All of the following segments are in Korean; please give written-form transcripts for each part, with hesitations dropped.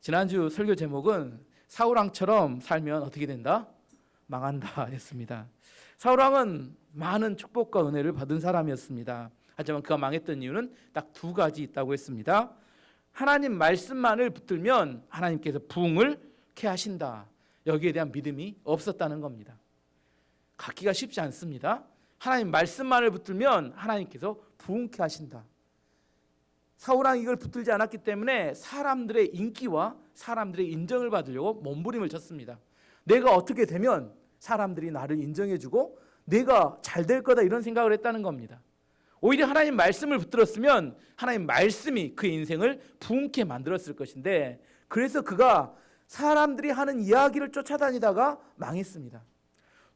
지난주 설교 제목은 사울왕처럼 살면 어떻게 된다? 망한다 했습니다. 사울왕은 많은 축복과 은혜를 받은 사람이었습니다. 하지만 그가 망했던 이유는 딱 두 가지 있다고 했습니다. 하나님 말씀만을 붙들면 하나님께서 부흥을 케하신다. 여기에 대한 믿음이 없었다는 겁니다. 갖기가 쉽지 않습니다. 하나님 말씀만을 붙들면 하나님께서 부흥케 하신다. 사울왕이 이걸 붙들지 않았기 때문에 사람들의 인기와 사람들의 인정을 받으려고 몸부림을 쳤습니다. 내가 어떻게 되면 사람들이 나를 인정해주고 내가 잘 될 거다 이런 생각을 했다는 겁니다. 오히려 하나님 말씀을 붙들었으면 하나님 말씀이 그의 인생을 부흥케 만들었을 것인데, 그래서 그가 사람들이 하는 이야기를 쫓아다니다가 망했습니다.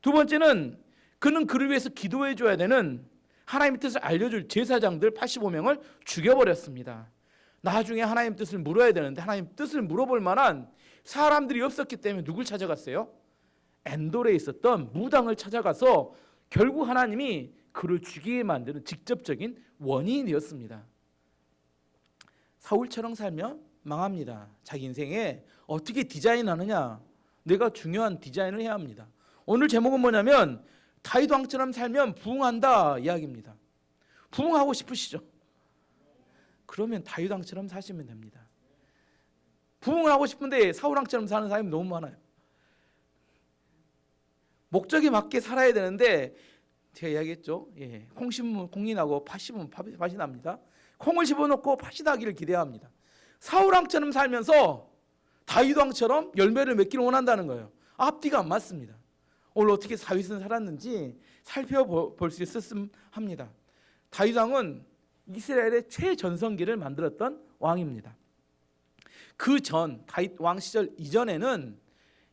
두 번째는 그는 그를 위해서 기도해 줘야 되는 하나님의 뜻을 알려줄 제사장들 85명을 죽여버렸습니다. 나중에 하나님 뜻을 물어야 되는데 하나님 뜻을 물어볼 만한 사람들이 없었기 때문에 누굴 찾아갔어요? 엔돌에 있었던 무당을 찾아가서 결국 하나님이 그를 죽이게 만드는 직접적인 원인이 되었습니다. 사울처럼 살면 망합니다. 자기 인생에 어떻게 디자인하느냐, 내가 중요한 디자인을 해야 합니다. 오늘 제목은 뭐냐면 다윗 왕처럼 살면 부흥한다 이야기입니다. 부흥하고 싶으시죠? 그러면 다윗 왕처럼 사시면 됩니다. 부흥을 하고 싶은데 사울 왕처럼 사는 사람이 너무 많아요. 목적에 맞게 살아야 되는데 제가 이야기했죠. 콩 심으면 콩이 나고 팥 심으면 팥이 납니다. 콩을 집어넣고 팥이 나기를 기대합니다. 사울 왕처럼 살면서 다윗 왕처럼 열매를 맺기를 원한다는 거예요. 앞뒤가 안 맞습니다. 오늘 어떻게 다윗은 살았는지 살펴볼 수 있었으면 합니다. 다윗 왕은 이스라엘의 최전성기를 만들었던 왕입니다. 그 전 다윗 왕 시절 이전에는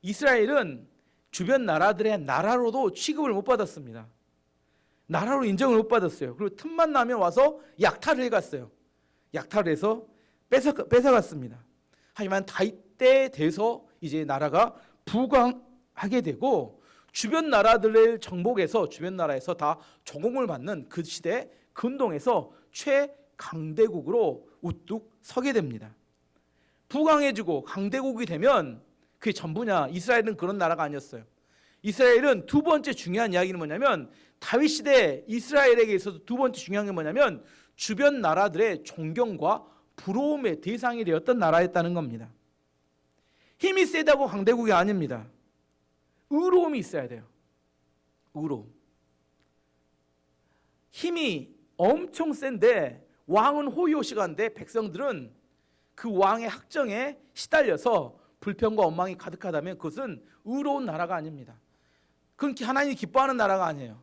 이스라엘은 주변 나라들의 나라로도 취급을 못 받았습니다. 나라로 인정을 못 받았어요. 그리고 틈만 나면 와서 약탈을 해갔어요. 약탈을 해서 뺏어갔습니다. 하지만 다윗 때 돼서 이제 나라가 부강하게 되고 주변 나라들을 정복해서 주변 나라에서 다 조공을 받는 그 시대 근동에서 최강대국으로 우뚝 서게 됩니다. 부강해지고 강대국이 되면 그게 전부냐? 이스라엘은 그런 나라가 아니었어요. 이스라엘은 두 번째 중요한 이야기는 뭐냐면 다윗 시대 이스라엘에게 있어서 두 번째 중요한 게 뭐냐면 주변 나라들의 존경과 부러움의 대상이 되었던 나라였다는 겁니다. 힘이 세다고 강대국이 아닙니다. 의로움이 있어야 돼요. 의로움. 힘이 엄청 센데 왕은 호의호식한데 백성들은 그 왕의 학정에 시달려서 불평과 원망이 가득하다면 그것은 의로운 나라가 아닙니다. 그건 하나님이 기뻐하는 나라가 아니에요.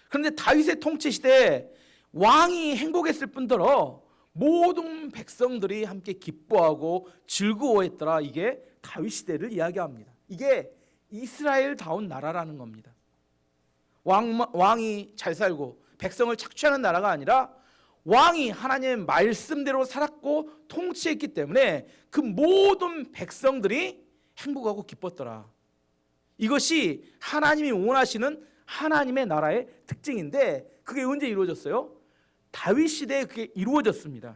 그런데 다윗의 통치 시대에 왕이 행복했을 뿐더러 모든 백성들이 함께 기뻐하고 즐거워했더라. 이게 다윗 시대를 이야기합니다. 이게 이스라엘다운 나라라는 겁니다. 왕이 잘 살고 백성을 착취하는 나라가 아니라 왕이 하나님의 말씀대로 살았고 통치했기 때문에 그 모든 백성들이 행복하고 기뻤더라. 이것이 하나님이 원하시는 하나님의 나라의 특징인데 그게 언제 이루어졌어요? 다윗 시대에 그게 이루어졌습니다.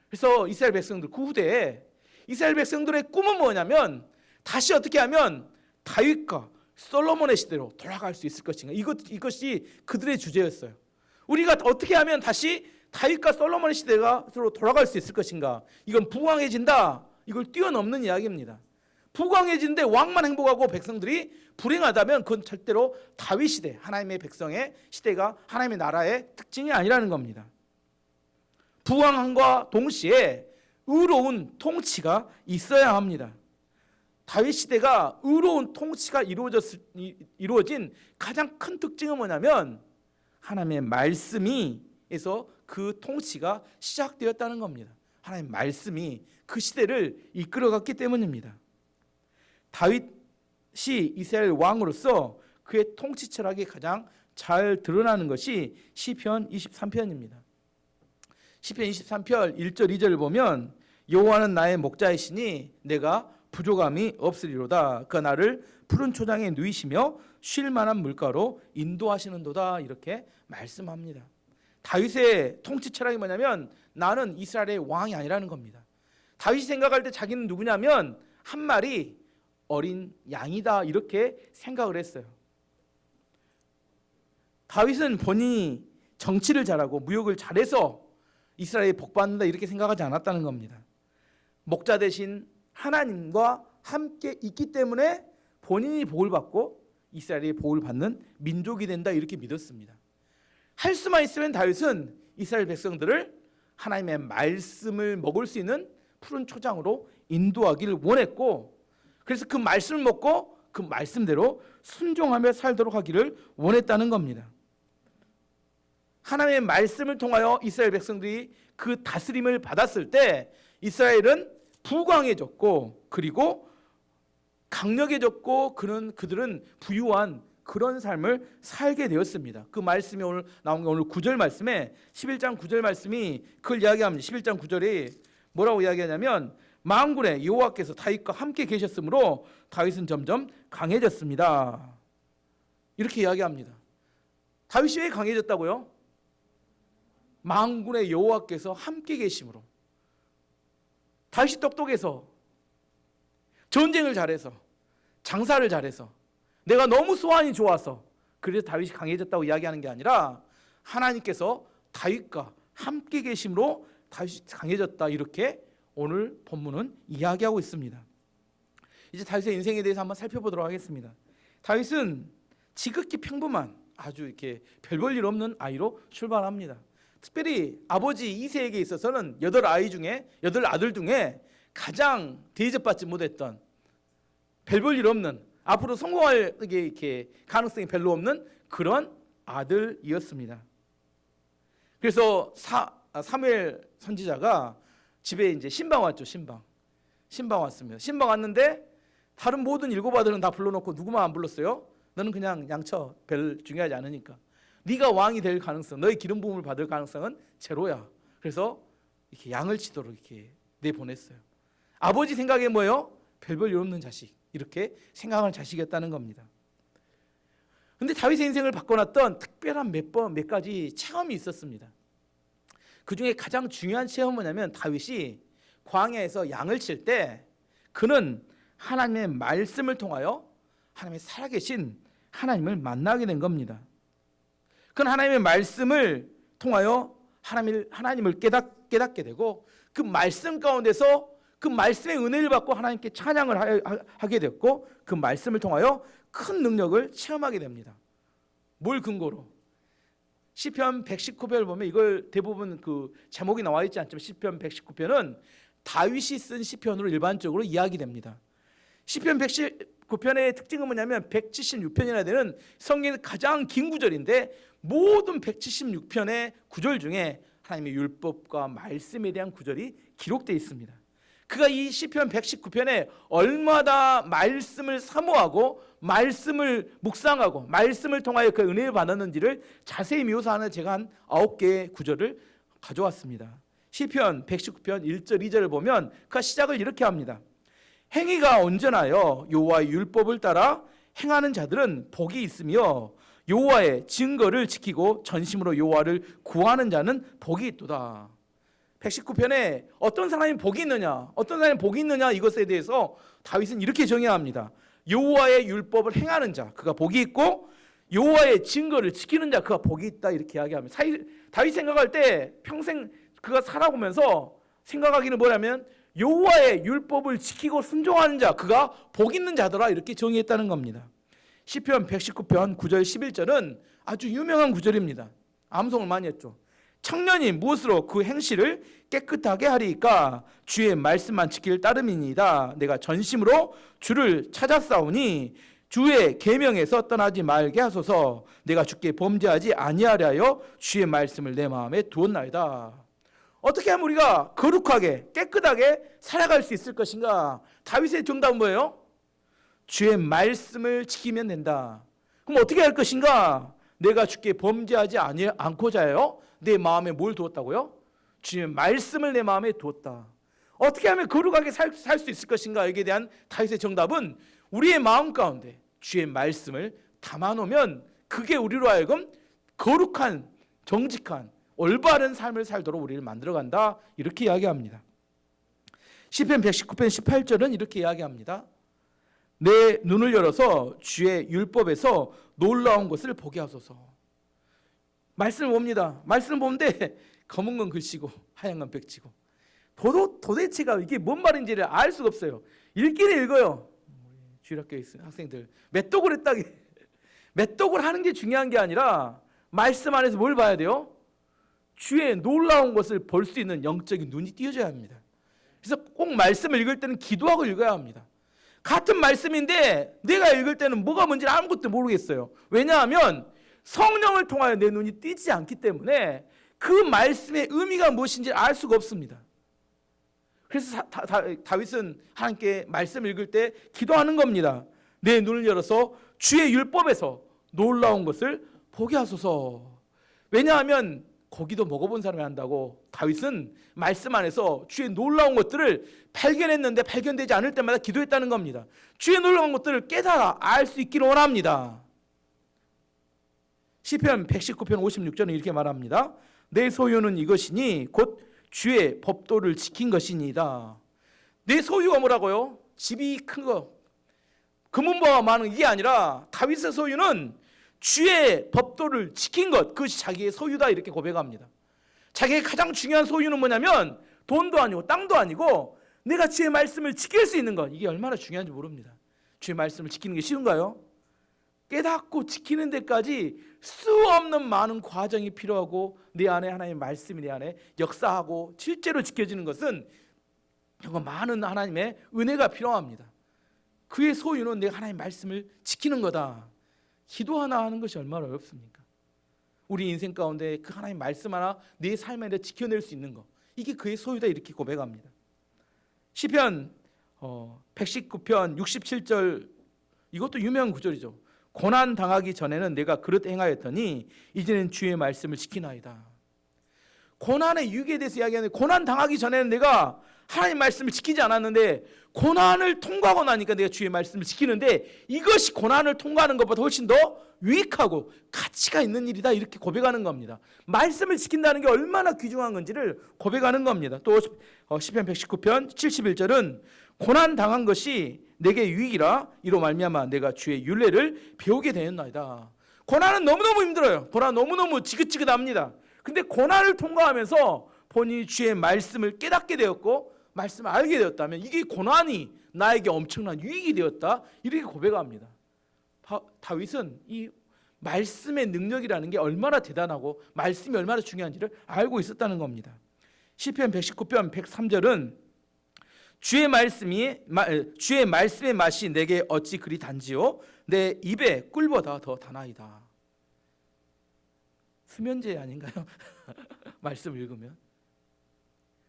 그래서 이스라엘 백성들 그 후대에 이스라엘 백성들의 꿈은 뭐냐면 다시 어떻게 하면 다윗과 솔로몬의 시대로 돌아갈 수 있을 것인가. 이것이 그들의 주제였어요. 우리가 어떻게 하면 다시 다윗과 솔로몬의 시대가 서로 돌아갈 수 있을 것인가. 이건 부강해진다. 이걸 뛰어넘는 이야기입니다. 부강해진데 왕만 행복하고 백성들이 불행하다면 그건 절대로 다윗 시대, 하나님의 백성의 시대가 하나님의 나라의 특징이 아니라는 겁니다. 부강함과 동시에 의로운 통치가 있어야 합니다. 다윗 시대가 의로운 통치가 이루어진 가장 큰 특징은 뭐냐면 하나님의 말씀에서 그 통치가 시작되었다는 겁니다. 하나님의 말씀이 그 시대를 이끌어갔기 때문입니다. 다윗이 이스라엘 왕으로서 그의 통치 철학이 가장 잘 드러나는 것이 시편 23편입니다. 시편 23편 1절 2절을 보면 여호와는 나의 목자이시니 내가 부족함이 없으리로다. 그가 나를 푸른 초장에 누이시며 쉴 만한 물가로 인도하시는도다. 이렇게 말씀합니다. 다윗의 통치 철학이 뭐냐면 나는 이스라엘의 왕이 아니라는 겁니다. 다윗이 생각할 때 자기는 누구냐면 한 마리 어린 양이다 이렇게 생각을 했어요. 다윗은 본인이 정치를 잘하고 무역을 잘해서 이스라엘이 복받는다 이렇게 생각하지 않았다는 겁니다. 목자 대신 하나님과 함께 있기 때문에 본인이 복을 받고 이스라엘이 복을 받는 민족이 된다 이렇게 믿었습니다. 할 수만 있으면 다윗은 이스라엘 백성들을 하나님의 말씀을 먹을 수 있는 푸른 초장으로 인도하기를 원했고, 그래서 그 말씀을 먹고 그 말씀대로 순종하며 살도록 하기를 원했다는 겁니다. 하나님의 말씀을 통하여 이스라엘 백성들이 그 다스림을 받았을 때 이스라엘은 부강해졌고 그리고 강력해졌고 그들은 부유한 그런 삶을 살게 되었습니다. 그 말씀이 오늘 나온 게 오늘 9절 말씀에 11장 9절 말씀이 그걸 이야기합니다. 11장 9절이 뭐라고 이야기하냐면 만군의 여호와께서 다윗과 함께 계셨으므로 다윗은 점점 강해졌습니다. 이렇게 이야기합니다. 다윗이 왜 강해졌다고요? 만군의 여호와께서 함께 계심으로. 다윗이 똑똑해서 전쟁을 잘해서 장사를 잘해서 내가 너무 소환이 좋아서 그래서 다윗이 강해졌다고 이야기하는 게 아니라 하나님께서 다윗과 함께 계심으로 다윗이 강해졌다 이렇게 오늘 본문은 이야기하고 있습니다. 이제 다윗의 인생에 대해서 한번 살펴보도록 하겠습니다. 다윗은 지극히 평범한 아주 이렇게 별 볼 일 없는 아이로 출발합니다. 특별히 아버지 이새에게 있어서는 8아들 중에 가장 대접받지 못했던 별 볼 일 없는 앞으로 성공할 이렇게 가능성이 별로 없는 그런 아들이었습니다. 그래서 사무엘 선지자가 집에 이제 신방 왔죠. 신방 왔습니다. 신방 왔는데 다른 모든 7아들은 다 불러놓고 누구만 안 불렀어요? 너는 그냥 양쳐, 별 중요하지 않으니까. 네가 왕이 될 가능성, 너의 기름 부음을 받을 가능성은 제로야. 그래서 이렇게 양을 치도록 이렇게 내보냈어요. 아버지 생각에 뭐예요? 별 볼 일 없는 자식. 이렇게 생각하는 자식이었다는 겁니다. 근데 다윗의 인생을 바꿔놨던 특별한 몇 가지 체험이 있었습니다. 그 중에 가장 중요한 체험은 뭐냐면 다윗이 광야에서 양을 칠 때 그는 하나님의 말씀을 통하여 하나님의 살아계신 하나님을 만나게 된 겁니다. 그는 하나님의 말씀을 통하여 하나님을 깨닫게 되고 그 말씀 가운데서 그 말씀의 은혜를 받고 하나님께 찬양을 하게 됐고 그 말씀을 통하여 큰 능력을 체험하게 됩니다. 뭘 근거로? 시편 119편을 보면 이걸 대부분 그 제목이 나와 있지 않지만 시편 119편은 다윗이 쓴 시편으로 일반적으로 이야기됩니다. 시편 119편의 특징은 뭐냐면 176편이나 되는 성경의 가장 긴 구절인데 모든 176편의 구절 중에 하나님의 율법과 말씀에 대한 구절이 기록되어 있습니다. 그가 이 시편 119편에 얼마나 말씀을 사모하고 말씀을 묵상하고 말씀을 통하여 그 은혜를 받았는지를 자세히 묘사하는 제가 한 9개의 구절을 가져왔습니다. 시편 119편 1절 2절을 보면 그 시작을 이렇게 합니다. 행위가 온전하여 여호와의 율법을 따라 행하는 자들은 복이 있으며 여호와의 증거를 지키고 전심으로 여호와를 구하는 자는 복이 있도다. 119편에 어떤 사람이 복이 있느냐, 어떤 사람이 복이 있느냐 이것에 대해서 다윗은 이렇게 정의합니다. 여호와의 율법을 행하는 자, 그가 복이 있고 여호와의 증거를 지키는 자, 그가 복이 있다 이렇게 이야기합니다. 다윗 생각할 때 평생 그가 살아오면서 생각하기는 뭐냐면 여호와의 율법을 지키고 순종하는 자, 그가 복 있는 자더라 이렇게 정의했다는 겁니다. 시편 119편 9절 11절은 아주 유명한 구절입니다. 암송을 많이 했죠. 청년이 무엇으로 그 행실을 깨끗하게 하리이까 주의 말씀만 지킬 따름이니이다. 내가 전심으로 주를 찾았사오니 주의 계명에서 떠나지 말게 하소서. 내가 주께 범죄하지 아니하려 하여 주의 말씀을 내 마음에 두었나이다. 어떻게 하면 우리가 거룩하게 깨끗하게 살아갈 수 있을 것인가? 다윗의 정답은 뭐예요? 주의 말씀을 지키면 된다. 그럼 어떻게 할 것인가? 내가 주께 범죄하지 않고자 해요. 내 마음에 뭘 두었다고요? 주의 말씀을 내 마음에 두었다. 어떻게 하면 거룩하게 살 수 있을 것인가? 여기에 대한 다윗의 정답은 우리의 마음 가운데 주의 말씀을 담아놓으면 그게 우리로 하여금 거룩한 정직한 올바른 삶을 살도록 우리를 만들어간다 이렇게 이야기합니다. 시편 119편 18절은 이렇게 이야기합니다. 내 눈을 열어서 주의 율법에서 놀라운 것을 보게 하소서. 말씀을 봅니다. 말씀을 보는데 검은 건 글씨고 하얀 건 백지고 도대체가 이게 뭔 말인지를 알 수가 없어요. 읽기는 읽어요. 주일학교에 있는 학생들 메떡을 했다기. 메떡을 하는 게 중요한 게 아니라 말씀 안에서 뭘 봐야 돼요? 주의 놀라운 것을 볼 수 있는 영적인 눈이 띄어져야 합니다. 그래서 꼭 말씀을 읽을 때는 기도하고 읽어야 합니다. 같은 말씀인데 내가 읽을 때는 뭐가 뭔지 아무것도 모르겠어요. 왜냐하면 성령을 통하여 내 눈이 띄지 않기 때문에 그 말씀의 의미가 무엇인지 알 수가 없습니다. 그래서 다윗은 하나님께 말씀을 읽을 때 기도하는 겁니다. 내 눈을 열어서 주의 율법에서 놀라운 것을 보게 하소서. 왜냐하면 고기도 먹어본 사람이 한다고 다윗은 말씀 안에서 주의 놀라운 것들을 발견했는데 발견되지 않을 때마다 기도했다는 겁니다. 주의 놀라운 것들을 깨달아 알 수 있기를 원합니다. 시편 119편 56절은 이렇게 말합니다. 내 소유는 이것이니 곧 주의 법도를 지킨 것이니이다. 내 소유가 뭐라고요? 집이 큰 거, 금은보화가 많은 이게 아니라 다윗의 소유는 주의 법도를 지킨 것, 그것이 자기의 소유다 이렇게 고백합니다. 자기의 가장 중요한 소유는 뭐냐면 돈도 아니고 땅도 아니고 내가 주의 말씀을 지킬 수 있는 것, 이게 얼마나 중요한지 모릅니다. 주의 말씀을 지키는 게 쉬운가요? 깨닫고 지키는 데까지 수 없는 많은 과정이 필요하고 내 안에 하나님의 말씀이 내 안에 역사하고 실제로 지켜지는 것은 정말 많은 하나님의 은혜가 필요합니다. 그의 소유는 내가 하나님의 말씀을 지키는 거다. 기도 하나 하는 것이 얼마나 어렵습니까? 우리 인생 가운데 그 하나님의 말씀 하나 내 삶에 지켜낼 수 있는 것, 이게 그의 소유다 이렇게 고백합니다. 시편 119편 67절, 이것도 유명한 구절이죠. 고난 당하기 전에는 내가 그릇 행하였더니 이제는 주의 말씀을 지키나이다. 고난의 유익에 대해서 이야기하는데 고난 당하기 전에는 내가 하나님 말씀을 지키지 않았는데 고난을 통과하고 나니까 내가 주의 말씀을 지키는데 이것이 고난을 통과하는 것보다 훨씬 더 유익하고 가치가 있는 일이다 이렇게 고백하는 겁니다. 말씀을 지킨다는 게 얼마나 귀중한 건지를 고백하는 겁니다. 또 시편 119편 71절은 고난 당한 것이 내게 유익이라 이로 말미암아 내가 주의 율례를 배우게 되었나이다. 고난은 너무너무 힘들어요. 고난 너무너무 지긋지긋합니다. 근데 고난을 통과하면서 본인이 주의 말씀을 깨닫게 되었고 말씀을 알게 되었다면 이게 고난이 나에게 엄청난 유익이 되었다 이렇게 고백합니다. 다윗은 이 말씀의 능력이라는 게 얼마나 대단하고 말씀이 얼마나 중요한지를 알고 있었다는 겁니다. 시편 119편 103절은 주의 말씀의 맛이 내게 어찌 그리 단지요 내 입에 꿀보다 더 다나이다. 수면제 아닌가요? 말씀 읽으면.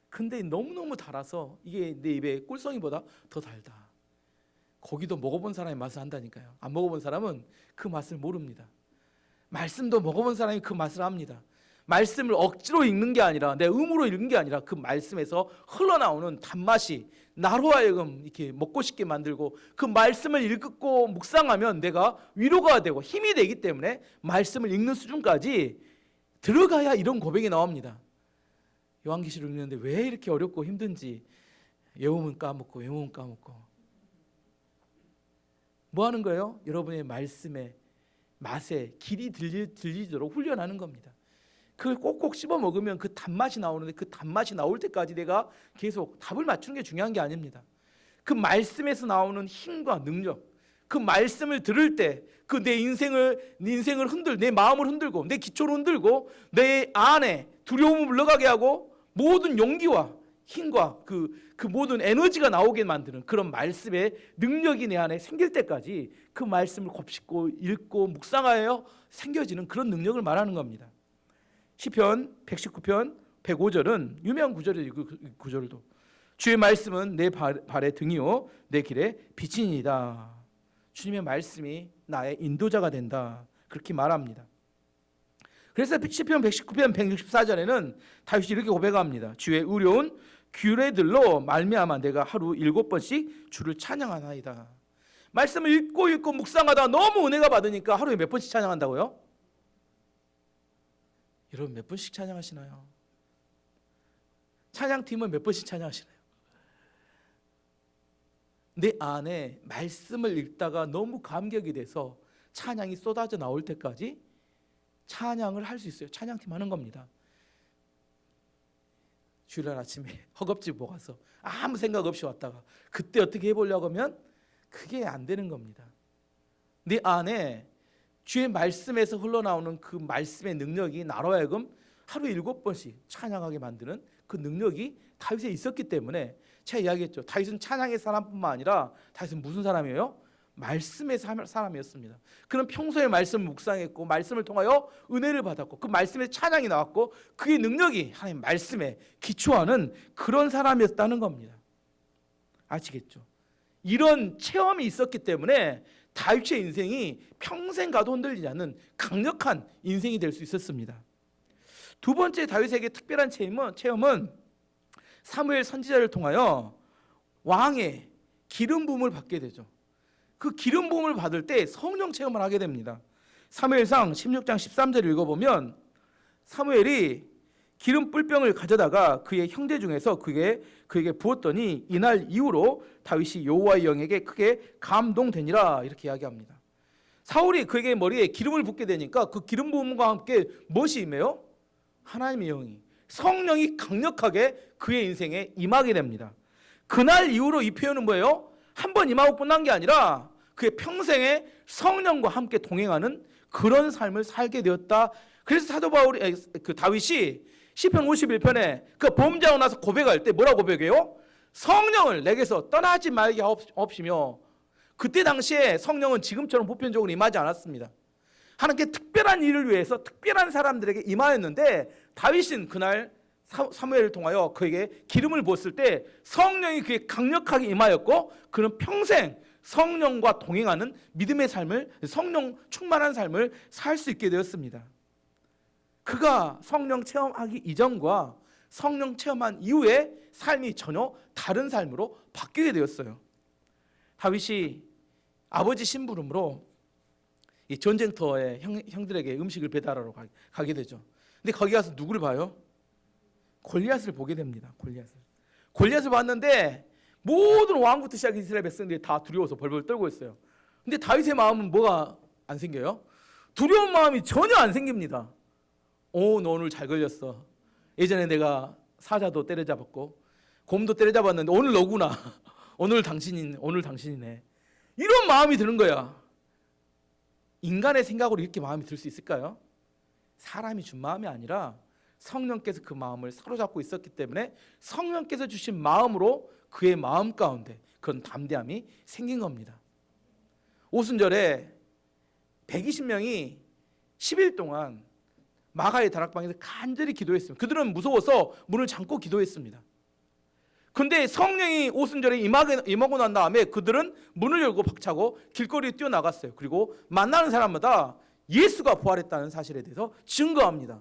근데 너무너무 달아서 이게 내 입에 꿀송이보다 더 달다. 고기도 먹어본 사람이 맛을 안다니까요. 안 먹어본 사람은 그 맛을 모릅니다. 말씀도 먹어본 사람이 그 맛을 압니다. 말씀을 억지로 읽는 게 아니라 내 의무로 읽는 게 아니라 그 말씀에서 흘러나오는 단맛이 나로 하여금 이렇게 먹고 싶게 만들고 그 말씀을 읽고 묵상하면 내가 위로가 되고 힘이 되기 때문에 말씀을 읽는 수준까지 들어가야 이런 고백이 나옵니다. 요한계시록 읽는데 왜 이렇게 어렵고 힘든지 외우면 까먹고 외우면 까먹고 뭐 하는 거예요? 여러분의 말씀의 맛에 길이 들리도록 훈련하는 겁니다. 그걸 꼭꼭 씹어 먹으면 그 단맛이 나오는데 그 단맛이 나올 때까지 내가 계속 답을 맞추는 게 중요한 게 아닙니다. 그 말씀에서 나오는 힘과 능력, 그 말씀을 들을 때 그 내 인생을 내 마음을 흔들고 내 기초를 흔들고 내 안에 두려움을 물러가게 하고 모든 용기와 힘과 그 모든 에너지가 나오게 만드는 그런 말씀의 능력이 내 안에 생길 때까지 그 말씀을 곱씹고 읽고 묵상하여 생겨지는 그런 능력을 말하는 겁니다. 시편 119편 105절은 유명한 구절이에요. 그 구절도 주의 말씀은 내 발의 등이요 내 길의 빛이니이다. 주님의 말씀이 나의 인도자가 된다. 그렇게 말합니다. 그래서 시편 119편 164절에는 다윗이 이렇게 고백합니다. 주의 의로운 규례들로 말미암아 내가 하루 7번씩 주를 찬양하나이다. 말씀을 읽고 묵상하다 너무 은혜가 받으니까 하루에 몇 번씩 찬양한다고요? 여러분 몇 번씩 찬양하시나요? 찬양팀은 몇 번씩 찬양하시나요? 내 안에 말씀을 읽다가 너무 감격이 돼서 찬양이 쏟아져 나올 때까지 찬양을 할 수 있어요. 찬양팀 하는 겁니다. 주일날 아침에 허겁지겁 먹어서 아무 생각 없이 왔다가 그때 어떻게 해보려고 하면 그게 안 되는 겁니다. 내 안에 주의 말씀에서 흘러나오는 그 말씀의 능력이 나로 하여금 하루에 7번씩 찬양하게 만드는 그 능력이 다윗에 있었기 때문에 제가 이야기했죠. 다윗은 찬양의 사람뿐만 아니라 다윗은 무슨 사람이에요? 말씀의 사람이었습니다. 그는 평소에 말씀을 묵상했고 말씀을 통하여 은혜를 받았고 그 말씀에 찬양이 나왔고 그의 능력이 하나님 말씀에 기초하는 그런 사람이었다는 겁니다. 아시겠죠? 이런 체험이 있었기 때문에 다윗의 인생이 평생 가도 흔들리지 않는 강력한 인생이 될 수 있었습니다. 두 번째 다윗에게 특별한 체험은 사무엘 선지자를 통하여 왕의 기름 부음을 받게 되죠. 그 기름 부음을 받을 때 성령 체험을 하게 됩니다. 사무엘상 16장 13절을 읽어보면 사무엘이 기름 뿔병을 가져다가 그의 형제 중에서 그에게 부었더니 이날 이후로 다윗이 여호와의 영에게 크게 감동되니라 이렇게 이야기합니다. 사울이 그에게 머리에 기름을 붓게 되니까 그 기름 부음과 함께 무엇이 임해요? 하나님의 영이 성령이 강력하게 그의 인생에 임하게 됩니다. 그날 이후로 이 표현은 뭐예요? 한 번 임하고 끝난 게 아니라 그의 평생에 성령과 함께 동행하는 그런 삶을 살게 되었다. 그래서 사도 바울이 그 다윗이 시편 51편에 그 범죄하고 나서 고백할 때 뭐라고 고백해요? 성령을 내게서 떠나지 말게 하옵시며 그때 당시에 성령은 지금처럼 보편적으로 임하지 않았습니다. 하나님께 특별한 일을 위해서 특별한 사람들에게 임하였는데 다윗은 그날 사무엘을 통하여 그에게 기름을 부었을 때 성령이 그에게 강력하게 임하였고 그는 평생 성령과 동행하는 믿음의 삶을 성령 충만한 삶을 살 수 있게 되었습니다. 그가 성령 체험하기 이전과 성령 체험한 이후에 삶이 전혀 다른 삶으로 바뀌게 되었어요. 다윗이 아버지 심부름으로 이 전쟁터에 형들에게 음식을 배달하러 가게 되죠. 근데 거기 가서 누구를 봐요? 골리앗을 보게 됩니다. 골리앗을 봤는데 모든 왕부터 시작해 이스라엘 백성들이 다 두려워서 벌벌 떨고 있어요. 근데 다윗의 마음은 뭐가 안 생겨요? 두려운 마음이 전혀 안 생깁니다. 오, 너 오늘 잘 걸렸어. 예전에 내가 사자도 때려잡았고 곰도 때려잡았는데 오늘 너구나. 오늘 당신이네. 이런 마음이 드는 거야. 인간의 생각으로 이렇게 마음이 들 수 있을까요? 사람이 준 마음이 아니라 성령께서 그 마음을 사로잡고 있었기 때문에 성령께서 주신 마음으로 그의 마음 가운데 그런 담대함이 생긴 겁니다. 오순절에 120명이 10일 동안 마가의 다락방에서 간절히 기도했습니다. 그들은 무서워서 문을 잠고 기도했습니다. 그런데 성령이 오순절에 임하고 난 다음에 그들은 문을 열고 박차고 길거리에 뛰어나갔어요. 그리고 만나는 사람마다 예수가 부활했다는 사실에 대해서 증거합니다.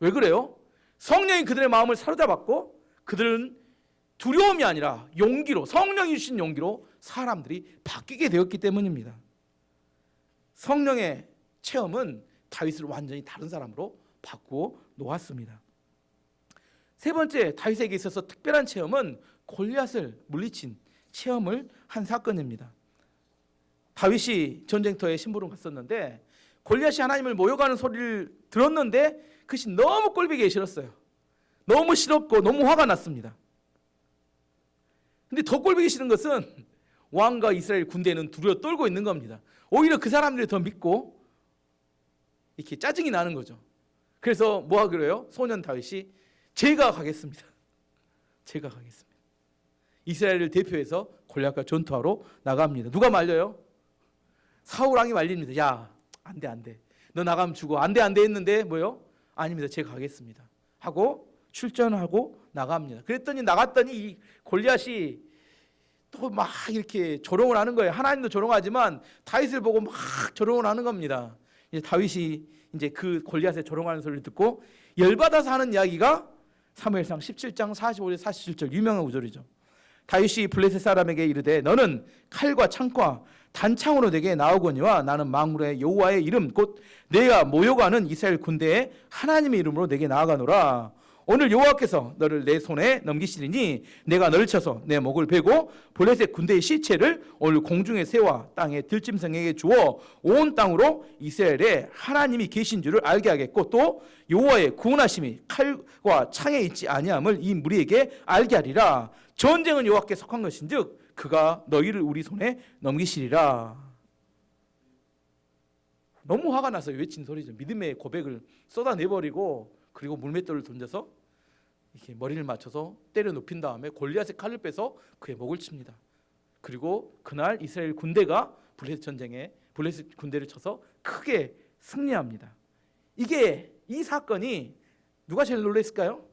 왜 그래요? 성령이 그들의 마음을 사로잡았고 그들은 두려움이 아니라 용기로 성령이 주신 용기로 사람들이 바뀌게 되었기 때문입니다. 성령의 체험은 다윗을 완전히 다른 사람으로 바꾸어 놓았습니다. 세 번째 다윗에게 있어서 특별한 체험은 골리앗을 물리친 체험을 한 사건입니다. 다윗이 전쟁터에 심부름 갔었는데 골리앗이 하나님을 모욕하는 소리를 들었는데 그것이 너무 꼴보기 싫었어요. 너무 싫었고 너무 화가 났습니다. 근데 더 꼴보기 싫은 것은 왕과 이스라엘 군대는 두려워 떨고 있는 겁니다. 오히려 그 사람들이 더 믿고 이렇게 짜증이 나는 거죠. 그래서 뭐 하기로요? 소년 다윗이 제가 가겠습니다. 이스라엘을 대표해서 골리앗과 전투하러 나갑니다. 누가 말려요? 사울 왕이 말립니다. 야, 안 돼. 너 나가면 죽어. 안 돼 했는데 뭐요? 아닙니다. 제가 가겠습니다. 하고 출전하고 나갑니다. 그랬더니 나갔더니 이 골리앗이 또 막 이렇게 조롱을 하는 거예요. 하나님도 조롱하지만 다윗을 보고 막 조롱을 하는 겁니다. 이제 다윗이 이제 그 골리앗의 조롱하는 소리를 듣고 열받아서 하는 이야기가 사무엘상 17장 45절 47절 유명한 구절이죠. 다윗이 블레셋 사람에게 이르되 너는 칼과 창과 단창으로 내게 나오거니와 나는 만군의 여호와의 이름 곧 내가 모욕하는 이스라엘 군대의 하나님의 이름으로 내게 나아가노라. 오늘 여호와께서 너를 내 손에 넘기시리니 내가 너를 쳐서 내 목을 베고 블레셋 군대의 시체를 오늘 공중의 새와 땅의 들짐승에게 주어 온 땅으로 이스라엘에 하나님이 계신 줄을 알게 하겠고 또 여호와의 구원하심이 칼과 창에 있지 아니함을 이 무리에게 알게 하리라. 전쟁은 여호와께 속한 것인즉 그가 너희를 우리 손에 넘기시리라. 너무 화가 나서 외친 소리죠. 믿음의 고백을 쏟아내버리고 그리고 물맷돌을 던져서 이렇게 머리를 맞춰서 때려 눕힌 다음에 골리앗의 칼을 빼서 그의 목을 칩니다. 그리고 그날 이스라엘 군대가 블레셋 군대를 쳐서 크게 승리합니다. 이 사건이 누가 제일 놀랐을까요?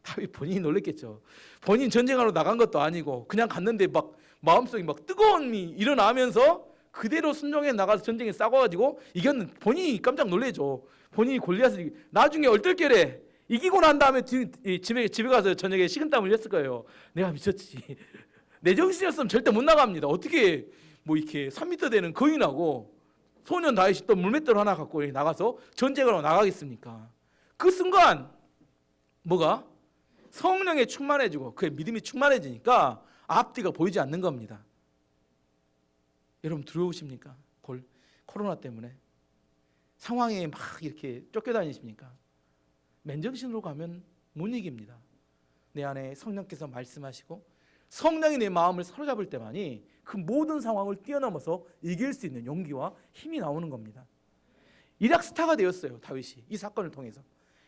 다윗 본인이 놀랐겠죠. 본인 전쟁하러 나간 것도 아니고 그냥 갔는데 막 마음속에 막 뜨거움이 일어나면서 그대로 순종해 나가서 전쟁에 싸워가지고 이겼는 본인이 깜짝 놀래죠. 본인이 골리앗을 나중에 얼떨결에 이기고 난 다음에 집에 가서 저녁에 식은땀 흘렸을 거예요. 내가 미쳤지. 내 정신이었으면 절대 못 나갑니다. 어떻게 뭐 이렇게 3m 되는 거인하고 소년 다윗이 또 물맷돌 하나 갖고 나가서 전쟁으로 나가겠습니까? 그 순간 뭐가? 성령에 충만해지고 그의 믿음이 충만해지니까 앞뒤가 보이지 않는 겁니다. 여러분 두려우십니까? 코로나 때문에 상황에 막 이렇게 쫓겨다니십니까? 맨정신으로 가면 못 이깁니다. 내 안에 성령께서 말씀하시고 성령이 내 마음을 사로잡을 때만이 그 모든 상황을 뛰어넘어서 이길 수 있는 용기와 힘이 나오는 겁니다. 이락 스타가 되었어요. 다윗이 이 사건을 통해서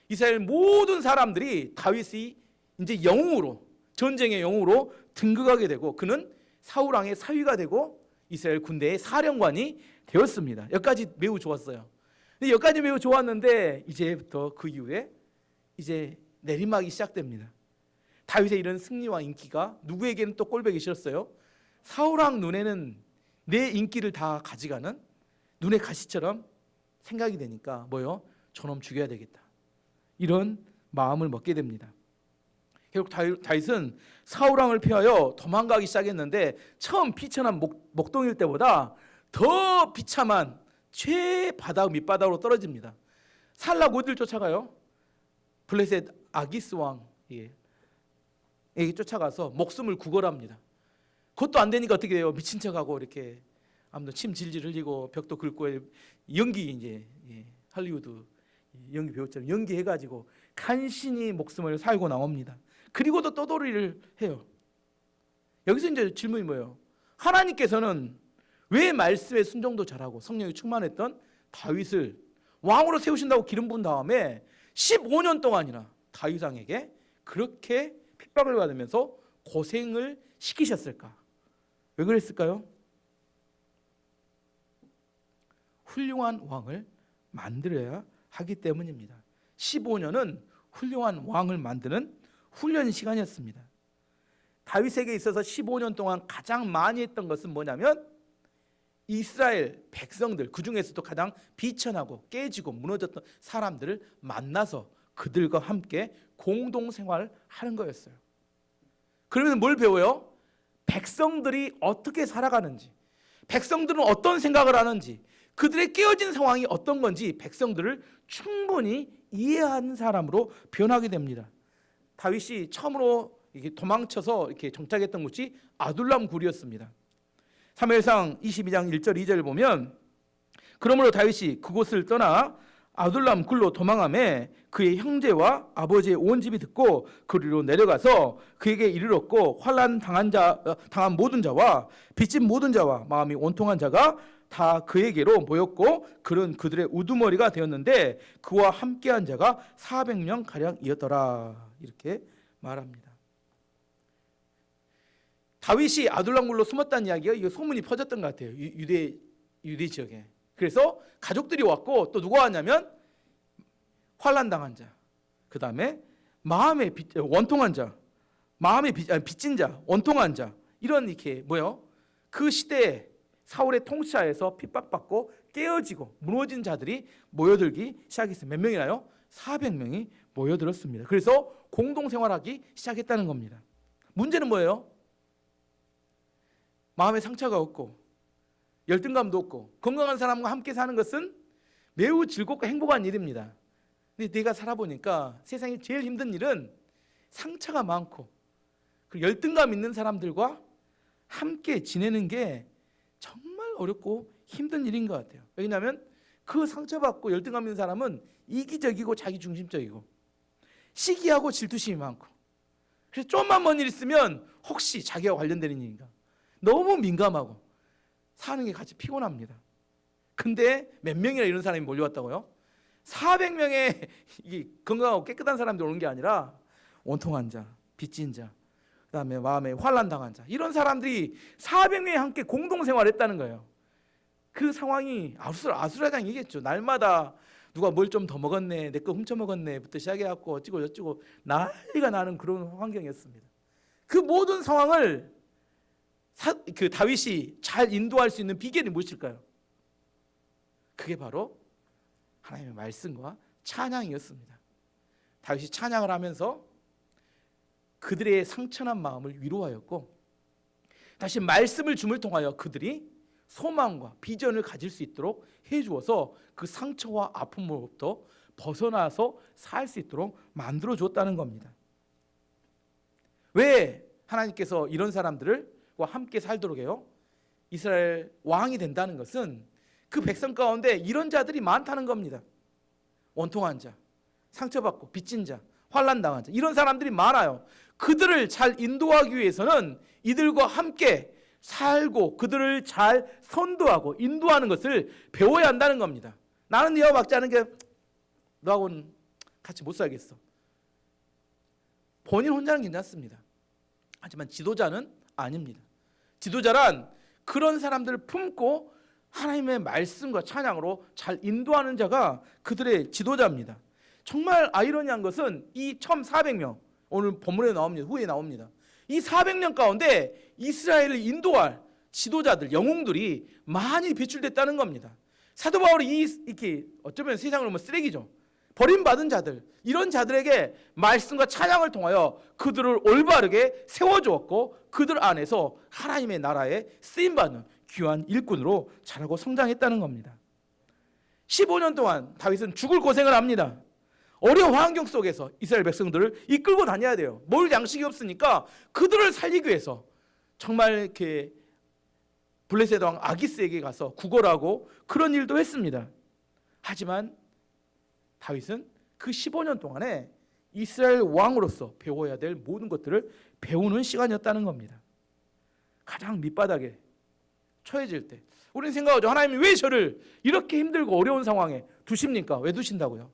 이스라엘 모든 사람들이 다윗이 이제 영웅으로 전쟁의 영웅으로 등극하게 되고 그는 사울 왕의 사위가 되고 이스라엘 군대의 사령관이 되었습니다. 여기까지 매우 좋았어요. 근데 여기까지 매우 좋았는데 이제부터 그 이후에 이제 내리막이 시작됩니다. 다윗의 이런 승리와 인기가 누구에게는 또 꼴보기 싫었어요. 사울 왕 눈에는 내 인기를 다 가져가는 눈의 가시처럼 생각이 되니까 뭐요? 저놈 죽여야 되겠다. 이런 마음을 먹게 됩니다. 결국 다윗은 사울 왕을 피하여 도망가기 시작했는데 처음 비천한 목동일 때보다 더 비참한 최바닥 밑바닥으로 떨어집니다. 살라고 어딜 쫓아가요? 블레셋 아기스 왕에게 쫓아가서 목숨을 구걸합니다. 그것도 안 되니까 어떻게 돼요? 미친 척하고 이렇게 아무튼 침 질질 흘리고 벽도 긁고 연기 이제 할리우드 연기 배우처럼 연기해가지고 간신히 목숨을 살고 나옵니다. 그리고도 떠돌이를 해요. 여기서 이제 질문이 뭐예요? 하나님께서는 왜 말씀에 순종도 잘하고 성령이 충만했던 다윗을 왕으로 세우신다고 기름 부은 다음에 15년 동안이나 다윗 왕에게 그렇게 핍박을 받으면서 고생을 시키셨을까? 왜 그랬을까요? 훌륭한 왕을 만들어야 하기 때문입니다. 15년은 훌륭한 왕을 만드는 훈련 시간이었습니다. 다윗에게 있어서 15년 동안 가장 많이 했던 것은 뭐냐면 이스라엘 백성들, 그 중에서도 가장 비천하고 깨지고 무너졌던 사람들을 만나서 그들과 함께 공동생활하는 거였어요. 그러면 뭘 배워요? 백성들이 어떻게 살아가는지, 백성들은 어떤 생각을 하는지, 그들의 깨어진 상황이 어떤 건지 백성들을 충분히 이해하는 사람으로 변하게 됩니다. 다윗이 처음으로 이렇게 도망쳐서 이렇게 정착했던 곳이 아둘람 굴이었습니다. 사무엘상 22장 1절 2절을 보면 그러므로 다윗이 그곳을 떠나 아둘람 굴로 도망하매 그의 형제와 아버지의 온 집이 듣고 그리로 내려가서 그에게 이르렀고 환난 당한 모든 자와 빚진 모든 자와 마음이 온통한 자가 다 그에게로 모였고 그는 그들의 우두머리가 되었는데 그와 함께한 자가 400명 가량이었더라. 이렇게 말합니다. 다윗이 아둘람굴로 숨었다는 이야기가 이거 소문이 퍼졌던 것 같아요. 유대 지역에. 그래서 가족들이 왔고 또 누가 왔냐면 환난 당한 자, 그 다음에 마음에 원통한 자, 마음에 빚진 자, 원통한 자, 이런 이렇게 뭐요? 그 시대에 사울의 통치하에서 핍박받고 깨어지고 무너진 자들이 모여들기 시작했어요. 몇 명이나요? 400명이 모여들었습니다. 그래서 공동생활하기 시작했다는 겁니다. 문제는 뭐예요? 마음에 상처가 없고 열등감도 없고 건강한 사람과 함께 사는 것은 매우 즐겁고 행복한 일입니다. 근데 내가 살아보니까 세상에 제일 힘든 일은 상처가 많고 그 열등감 있는 사람들과 함께 지내는 게 정말 어렵고 힘든 일인 것 같아요. 왜냐하면 그 상처받고 열등감 있는 사람은 이기적이고 자기중심적이고 시기하고 질투심이 많고, 그래서 좀만 먼 일 있으면 혹시 자기와 관련되는 일인가 너무 민감하고 사는 게 같이 피곤합니다. 근데 몇 명이나 이런 사람이 몰려왔다고요? 400명의 건강하고 깨끗한 사람들이 오는 게 아니라 원통한 자, 빚진 자, 그다음에 마음에 환난 당한 자, 이런 사람들이 400명이 함께 공동생활했다는 거예요. 그 상황이 아수라장이겠죠. 날마다 누가 뭘 좀 더 먹었네, 내 거 훔쳐 먹었네부터 시작해갖고 어찌고 저찌고 난리가 나는 그런 환경이었습니다. 그 모든 상황을 그 다윗이 잘 인도할 수 있는 비결이 무엇일까요? 그게 바로 하나님의 말씀과 찬양이었습니다. 다윗이 찬양을 하면서 그들의 상처난 마음을 위로하였고, 다시 말씀을 줌을 통하여 그들이 소망과 비전을 가질 수 있도록 해주어서 그 상처와 아픔으로부터 벗어나서 살 수 있도록 만들어 줬다는 겁니다. 왜 하나님께서 이런 사람들과 함께 살도록 해요? 이스라엘 왕이 된다는 것은 그 백성 가운데 이런 자들이 많다는 겁니다. 원통한 자, 상처받고 빚진 자, 환난 당한 자, 이런 사람들이 많아요. 그들을 잘 인도하기 위해서는 이들과 함께 살고 그들을 잘 선도하고 인도하는 것을 배워야 한다는 겁니다. 나는 네와 맞지 않은 게 너하고는 같이 못 살겠어. 본인 혼자는 괜찮습니다. 하지만 지도자는 아닙니다. 지도자란 그런 사람들을 품고 하나님의 말씀과 찬양으로 잘 인도하는 자가 그들의 지도자입니다. 정말 아이러니한 것은 이 처음 400명, 오늘 본문에 나옵니다. 후에 나옵니다. 이 400년 가운데 이스라엘을 인도할 지도자들, 영웅들이 많이 배출됐다는 겁니다. 사도 바울이 이렇게 어쩌면 세상을 보면 쓰레기죠. 버림받은 자들, 이런 자들에게 말씀과 찬양을 통하여 그들을 올바르게 세워주었고 그들 안에서 하나님의 나라에 쓰임받는 귀한 일꾼으로 자라고 성장했다는 겁니다. 15년 동안 다윗은 죽을 고생을 합니다. 어려운 환경 속에서 이스라엘 백성들을 이끌고 다녀야 돼요. 먹을 양식이 없으니까 그들을 살리기 위해서 정말 이렇게 블레셋 왕 아기스에게 가서 구걸하고 그런 일도 했습니다. 하지만 다윗은 그 15년 동안에 이스라엘 왕으로서 배워야 될 모든 것들을 배우는 시간이었다는 겁니다. 가장 밑바닥에 처해질 때 우리는 생각하죠. 하나님이 왜 저를 이렇게 힘들고 어려운 상황에 두십니까? 왜 두신다고요?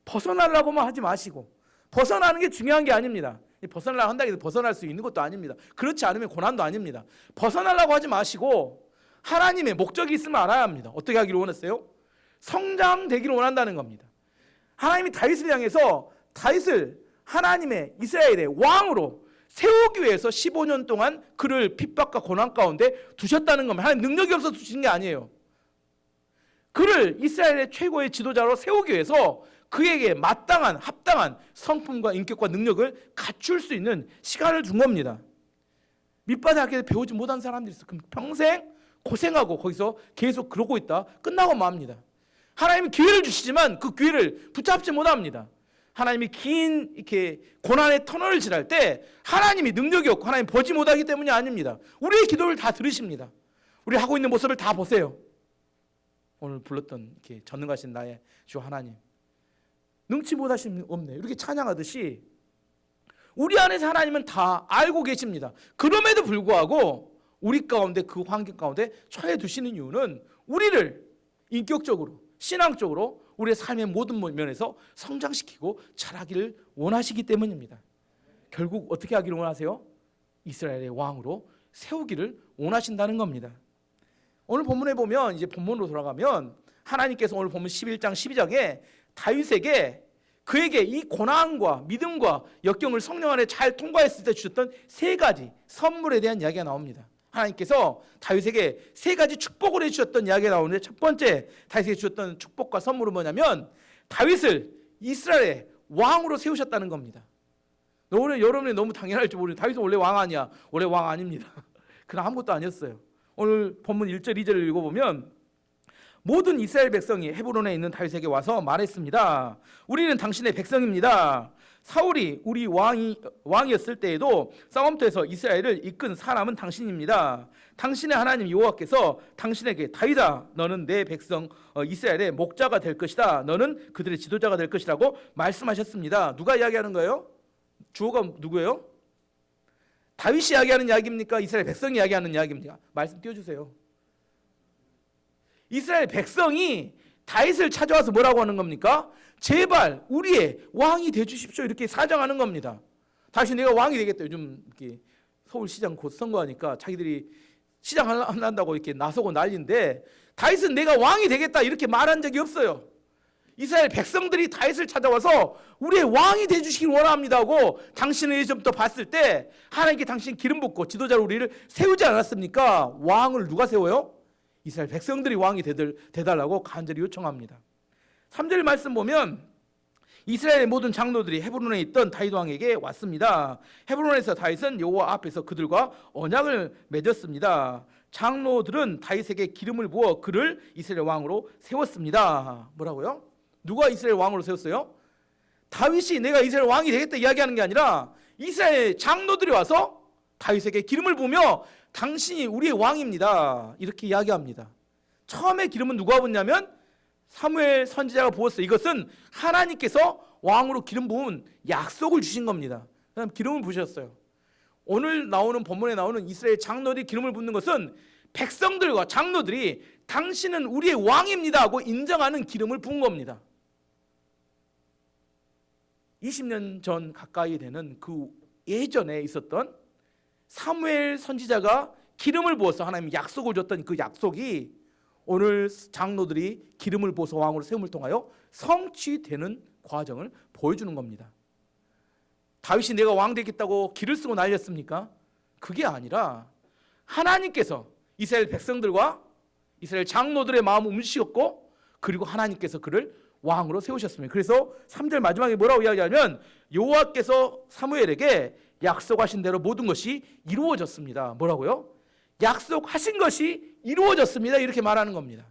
벗어나려고만 하지 마시고, 벗어나는 게 중요한 게 아닙니다. 벗어나려고 한다고 해서 벗어날 수 있는 것도 아닙니다. 그렇지 않으면 고난도 아닙니다. 벗어나려고 하지 마시고 하나님의 목적이 있음을 알아야 합니다. 어떻게 하기를 원했어요? 성장되기를 원한다는 겁니다. 하나님이 다윗을 향해서 다윗을 하나님의 이스라엘의 왕으로 세우기 위해서 15년 동안 그를 핍박과 고난 가운데 두셨다는 겁니다. 하나님 능력이 없어서 두신 게 아니에요. 그를 이스라엘의 최고의 지도자로 세우기 위해서 그에게 마땅한 합당한 성품과 인격과 능력을 갖출 수 있는 시간을 준 겁니다. 밑바닥에 배우지 못한 사람들이 있어. 그럼 평생 고생하고 거기서 계속 그러고 있다 끝나고 맙니다. 하나님이 기회를 주시지만 그 기회를 붙잡지 못합니다. 하나님이 긴 이렇게 고난의 터널을 지날 때 하나님이 능력이 없고 하나님 보지 못하기 때문이 아닙니다. 우리의 기도를 다 들으십니다. 우리 하고 있는 모습을 다 보세요. 오늘 불렀던 이렇게 전능하신 나의 주 하나님, 능치 못하심 없네, 이렇게 찬양하듯이 우리 안에서 하나님은 다 알고 계십니다. 그럼에도 불구하고 우리 가운데 그 환경 가운데 처해 두시는 이유는 우리를 인격적으로 신앙적으로 우리의 삶의 모든 면에서 성장시키고 자라기를 원하시기 때문입니다. 결국 어떻게 하기를 원하세요? 이스라엘의 왕으로 세우기를 원하신다는 겁니다. 오늘 본문에 보면, 이제 본문으로 돌아가면 하나님께서 오늘 본문 11장 12장에 다윗에게 그에게 이 고난과 믿음과 역경을 성령 안에 잘 통과했을 때 주셨던 세 가지 선물에 대한 이야기가 나옵니다. 하나님께서 다윗에게 세 가지 축복을 해주셨던 이야기가 나오는데, 첫 번째 다윗에게 주셨던 축복과 선물은 뭐냐면 다윗을 이스라엘의 왕으로 세우셨다는 겁니다. 오늘 여러분이 너무 당연할지 모르는데 다윗은 원래 왕 아니야? 원래 왕 아닙니다. 그는 아무것도 아니었어요. 오늘 본문 1절 2절을 읽어보면 모든 이스라엘 백성이 헤브론에 있는 다윗에게 와서 말했습니다. 우리는 당신의 백성입니다. 사울이 우리 왕이었을 때에도 싸움터에서 이스라엘을 이끈 사람은 당신입니다. 당신의 하나님 여호와께서 당신에게 다윗아 너는 내 백성 이스라엘의 목자가 될 것이다. 너는 그들의 지도자가 될 것이라고 말씀하셨습니다. 누가 이야기하는 거예요? 주어가 누구예요? 다윗이 이야기하는 이야기입니까? 이스라엘 백성이 이야기하는 이야기입니까? 말씀 띄워주세요. 이스라엘 백성이 다윗을 찾아와서 뭐라고 하는 겁니까? 제발 우리의 왕이 되주십시오 이렇게 사정하는 겁니다. 다시 내가 왕이 되겠다. 요즘 이렇게 서울시장 곧 선거하니까 자기들이 시장 한다고 이렇게 나서고 난리인데 다윗은 내가 왕이 되겠다 이렇게 말한 적이 없어요. 이스라엘 백성들이 다윗을 찾아와서 우리의 왕이 되주시길 원합니다 하고 당신을 예전부터 봤을 때 하나님께 당신 기름 붓고 지도자로 우리를 세우지 않았습니까? 왕을 누가 세워요? 이스라엘 백성들이 왕이 되달라고 간절히 요청합니다. 3절 말씀 보면 이스라엘의 모든 장로들이 헤브론에 있던 다윗 왕에게 왔습니다. 헤브론에서 다윗은 여호와 앞에서 그들과 언약을 맺었습니다. 장로들은 다윗에게 기름을 부어 그를 이스라엘 왕으로 세웠습니다. 뭐라고요? 누가 이스라엘 왕으로 세웠어요? 다윗이 내가 이스라엘 왕이 되겠다 이야기하는 게 아니라 이스라엘 장로들이 와서 다윗에게 기름을 부으며 당신이 우리의 왕입니다 이렇게 이야기합니다. 처음에 기름은 누가 부었냐면 사무엘 선지자가 부었어요. 이것은 하나님께서 왕으로 기름 부은 약속을 주신 겁니다. 그다음 기름을 부으셨어요. 오늘 나오는 본문에 나오는 이스라엘 장로들이 기름을 붓는 것은 백성들과 장로들이 당신은 우리의 왕입니다 하고 인정하는 기름을 부은 겁니다. 20년 전 가까이 되는 그 예전에 있었던 사무엘 선지자가 기름을 부어서 하나님이 약속을 줬던 그 약속이 오늘 장로들이 기름을 부어서 왕으로 세움을 통하여 성취되는 과정을 보여주는 겁니다. 다윗이 내가 왕 되겠다고 기를 쓰고 난리였습니까? 그게 아니라 하나님께서 이스라엘 백성들과 이스라엘 장로들의 마음을 움직이셨고 그리고 하나님께서 그를 왕으로 세우셨습니다. 그래서 3절 마지막에 뭐라고 이야기하면 여호와께서 사무엘에게 약속하신 대로 모든 것이 이루어졌습니다. 뭐라고요? 약속하신 것이 이루어졌습니다. 이렇게 말하는 겁니다.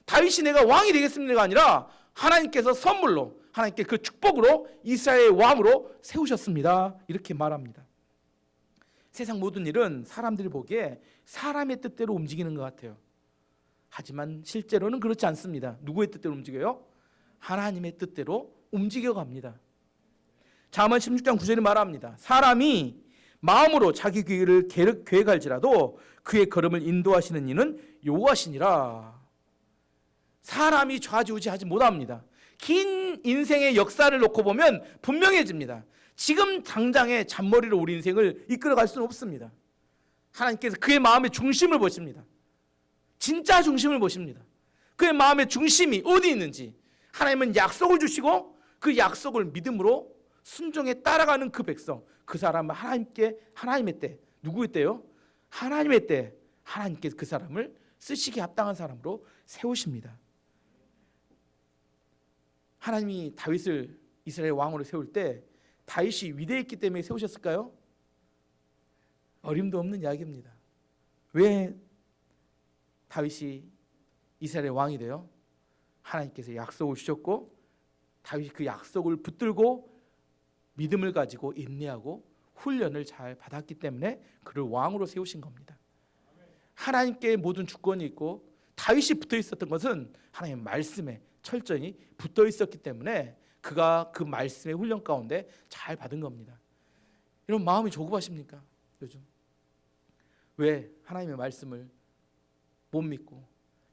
다윗이 내가 왕이 되겠습니다가 아니라 하나님께서 선물로 하나님께 그 축복으로 이스라엘의 왕으로 세우셨습니다. 이렇게 말합니다. 세상 모든 일은 사람들이 보기에 사람의 뜻대로 움직이는 것 같아요. 하지만 실제로는 그렇지 않습니다. 누구의 뜻대로 움직여요? 하나님의 뜻대로 움직여갑니다. 잠언 16장 9절이 말합니다. 사람이 마음으로 자기 길을 계획할지라도 그의 걸음을 인도하시는 이는 여호와시니라. 사람이 좌지우지하지 못합니다. 긴 인생의 역사를 놓고 보면 분명해집니다. 지금 당장의 잔머리로 우리 인생을 이끌어갈 수는 없습니다. 하나님께서 그의 마음의 중심을 보십니다. 진짜 중심을 보십니다. 그의 마음의 중심이 어디 있는지 하나님은 약속을 주시고 그 약속을 믿음으로 순종에 따라가는 그 백성, 그 사람은 하나님의 때, 누구의 때요? 하나님의 때 하나님께서 그 사람을 쓰시기에 합당한 사람으로 세우십니다. 하나님이 다윗을 이스라엘 왕으로 세울 때 다윗이 위대했기 때문에 세우셨을까요? 어림도 없는 이야기입니다. 왜 다윗이 이스라엘 왕이 돼요? 하나님께서 약속을 주셨고 다윗이 그 약속을 붙들고 믿음을 가지고 인내하고 훈련을 잘 받았기 때문에 그를 왕으로 세우신 겁니다. 하나님께 모든 주권이 있고 다윗이 붙어 있었던 것은 하나님의 말씀에 철저히 붙어 있었기 때문에 그가 그 말씀의 훈련 가운데 잘 받은 겁니다. 여러분 마음이 조급하십니까? 요즘 왜 하나님의 말씀을 못 믿고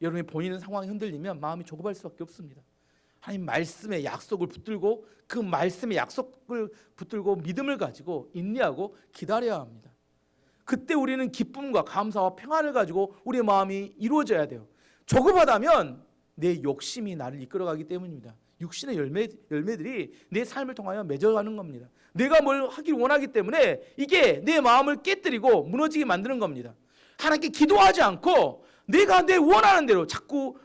여러분이 본인의 상황이 흔들리면 마음이 조급할 수밖에 없습니다. 하나님 말씀의 약속을 붙들고 그 말씀의 약속을 붙들고 믿음을 가지고 인내하고 기다려야 합니다. 그때 우리는 기쁨과 감사와 평안을 가지고 우리의 마음이 이루어져야 돼요. 조급하다면 내 욕심이 나를 이끌어가기 때문입니다. 육신의 열매들이 내 삶을 통하여 맺어가는 겁니다. 내가 뭘 하기를 원하기 때문에 이게 내 마음을 깨뜨리고 무너지게 만드는 겁니다. 하나님께 기도하지 않고 내가 내 원하는 대로 자꾸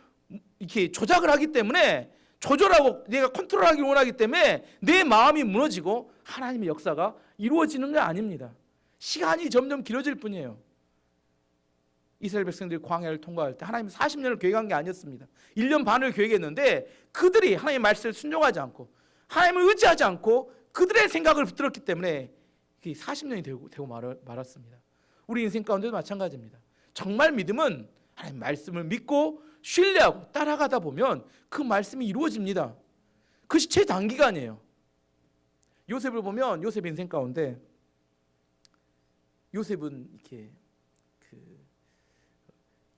이렇게 조작을 하기 때문에 조절하고 내가 컨트롤하기 원하기 때문에 내 마음이 무너지고 하나님의 역사가 이루어지는 게 아닙니다. 시간이 점점 길어질 뿐이에요. 이스라엘 백성들이 광야를 통과할 때 하나님 40년을 계획한 게 아니었습니다. 1년 반을 계획했는데 그들이 하나님의 말씀을 순종하지 않고 하나님을 의지하지 않고 그들의 생각을 붙들었기 때문에 40년이 되고 말았습니다. 우리 인생 가운데도 마찬가지입니다. 정말 믿음은 하나님 말씀을 믿고 신뢰하고 따라가다 보면 그 말씀이 이루어집니다. 그것이 최단기간이에요. 요셉을 보면 요셉 인생 가운데 요셉은 이렇게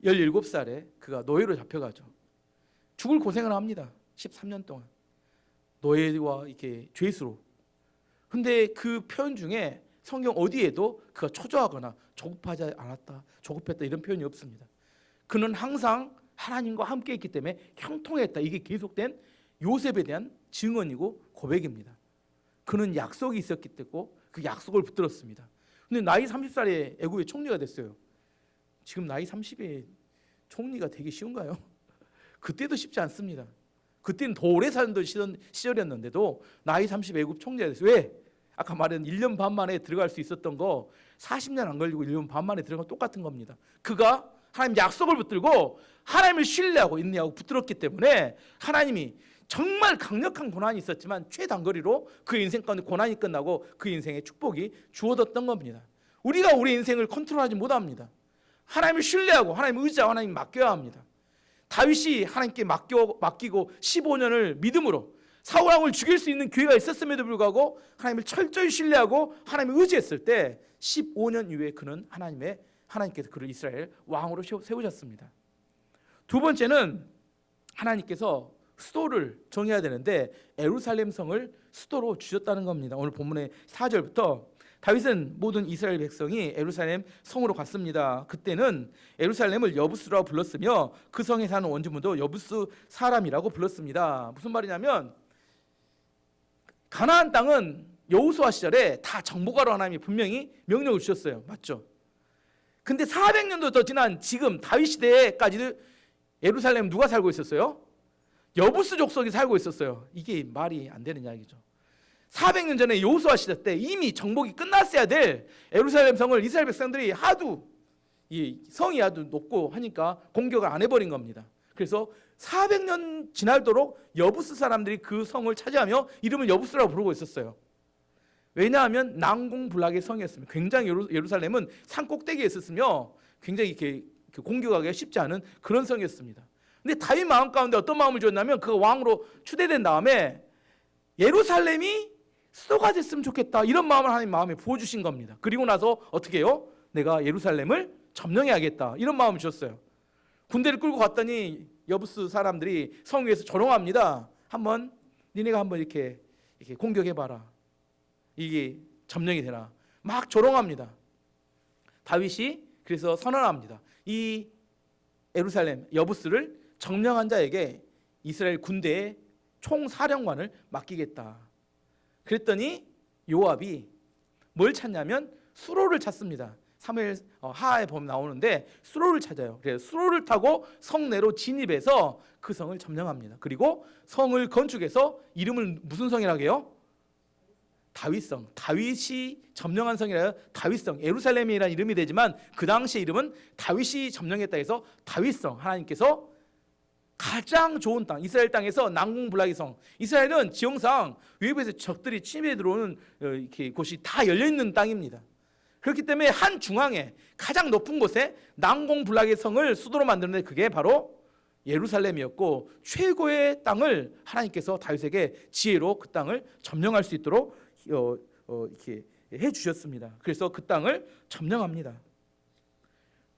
17살에 그가 노예로 잡혀가죠. 죽을 고생을 합니다. 13년 동안 노예와 이렇게 죄수로. 근데 그 표현 중에 성경 어디에도 그가 초조하거나 조급하지 않았다, 조급했다 이런 표현이 없습니다. 그는 항상 하나님과 함께 있기 때문에 형통했다. 이게 계속된 요셉에 대한 증언이고 고백입니다. 그는 약속이 있었기 때문에 그 약속을 붙들었습니다. 근데 나이 30살에 애굽의 총리가 됐어요. 지금 나이 30에 총리가 되기 쉬운가요? 그때도 쉽지 않습니다. 그때는 더 오래 살던 시절이었는데도 나이 30에 애굽 총리가 됐어요. 왜? 아까 말한 1년 반 만에 들어갈 수 있었던 거 40년 안 걸리고 1년 반 만에 들어간 거 똑같은 겁니다. 그가 하나님 약속을 붙들고 하나님을 신뢰하고 인내하고 붙들었기 때문에 하나님이 정말 강력한 고난이 있었지만 최단거리로 그 인생 가운데 고난이 끝나고 그 인생의 축복이 주어졌던 겁니다. 우리가 우리 인생을 컨트롤하지 못합니다. 하나님을 신뢰하고 하나님을 의지하고 하나님 맡겨야 합니다. 다윗이 하나님께 맡기고 15년을 믿음으로 사울 왕을 죽일 수 있는 기회가 있었음에도 불구하고 하나님을 철저히 신뢰하고 하나님을 의지했을 때 15년 이후에 그는 하나님께서 그를 이스라엘 왕으로 세우셨습니다. 두 번째는 하나님께서 수도를 정해야 되는데 예루살렘 성을 수도로 주셨다는 겁니다. 오늘 본문의 4절부터 다윗은 모든 이스라엘 백성이 예루살렘 성으로 갔습니다. 그때는 예루살렘을 여부스라고 불렀으며 그 성에 사는 원주민도 여부스 사람이라고 불렀습니다. 무슨 말이냐면 가나안 땅은 여호수아 시절에 다 정복하러 하나님이 분명히 명령을 주셨어요. 맞죠? 근데 400년도 더 지난 지금 다윗 시대까지도 예루살렘 누가 살고 있었어요? 여부스 족속이 살고 있었어요. 이게 말이 안 되는 이야기죠. 400년 전에 여호수아 시대 때 이미 정복이 끝났어야 될 예루살렘 성을 이스라엘 백성들이 이 성이 하도 높고 하니까 공격을 안 해버린 겁니다. 그래서 400년 지나도록 여부스 사람들이 그 성을 차지하며 이름을 여부스라고 부르고 있었어요. 왜냐하면 난공불락의 성이었습니다. 굉장히 예루살렘은 산 꼭대기에 있었으며 굉장히 이렇게 공격하기가 쉽지 않은 그런 성이었습니다. 근데 다윗 마음 가운데 어떤 마음을 주었냐면 그 왕으로 추대된 다음에 예루살렘이 수도가 됐으면 좋겠다 이런 마음을 하나님 마음에 부어주신 겁니다. 그리고 나서 어떻게 해요? 내가 예루살렘을 점령해야겠다 이런 마음을 주었어요. 군대를 끌고 갔더니 여부스 사람들이 성 위에서 조롱합니다. 니네가 한번 이렇게 공격해봐라. 이게 점령이 되나 막 조롱합니다. 다윗이 그래서 선언합니다. 이 예루살렘 여부스를 점령한 자에게 이스라엘 군대의 총사령관을 맡기겠다. 그랬더니 요압이 뭘 찾냐면 수로를 찾습니다. 사무엘 하에 보면 나오는데 수로를 찾아요. 그래서 수로를 타고 성내로 진입해서 그 성을 점령합니다. 그리고 성을 건축해서 이름을 무슨 성이라고 해요? 다윗성. 다윗이 점령한 성이라 다윗성. 예루살렘이라는 이름이 되지만 그 당시 이름은 다윗이 점령했다 해서 다윗성. 하나님께서 가장 좋은 땅, 이스라엘 땅에서 난공불락의 성. 이스라엘은 지형상 외부에서 적들이 침입해 들어오는 곳이 다 열려 있는 땅입니다. 그렇기 때문에 한 중앙에 가장 높은 곳에 난공불락의 성을 수도로 만드는데 그게 바로 예루살렘이었고 최고의 땅을 하나님께서 다윗에게 지혜로 그 땅을 점령할 수 있도록 이렇게 해 주셨습니다. 그래서 그 땅을 점령합니다.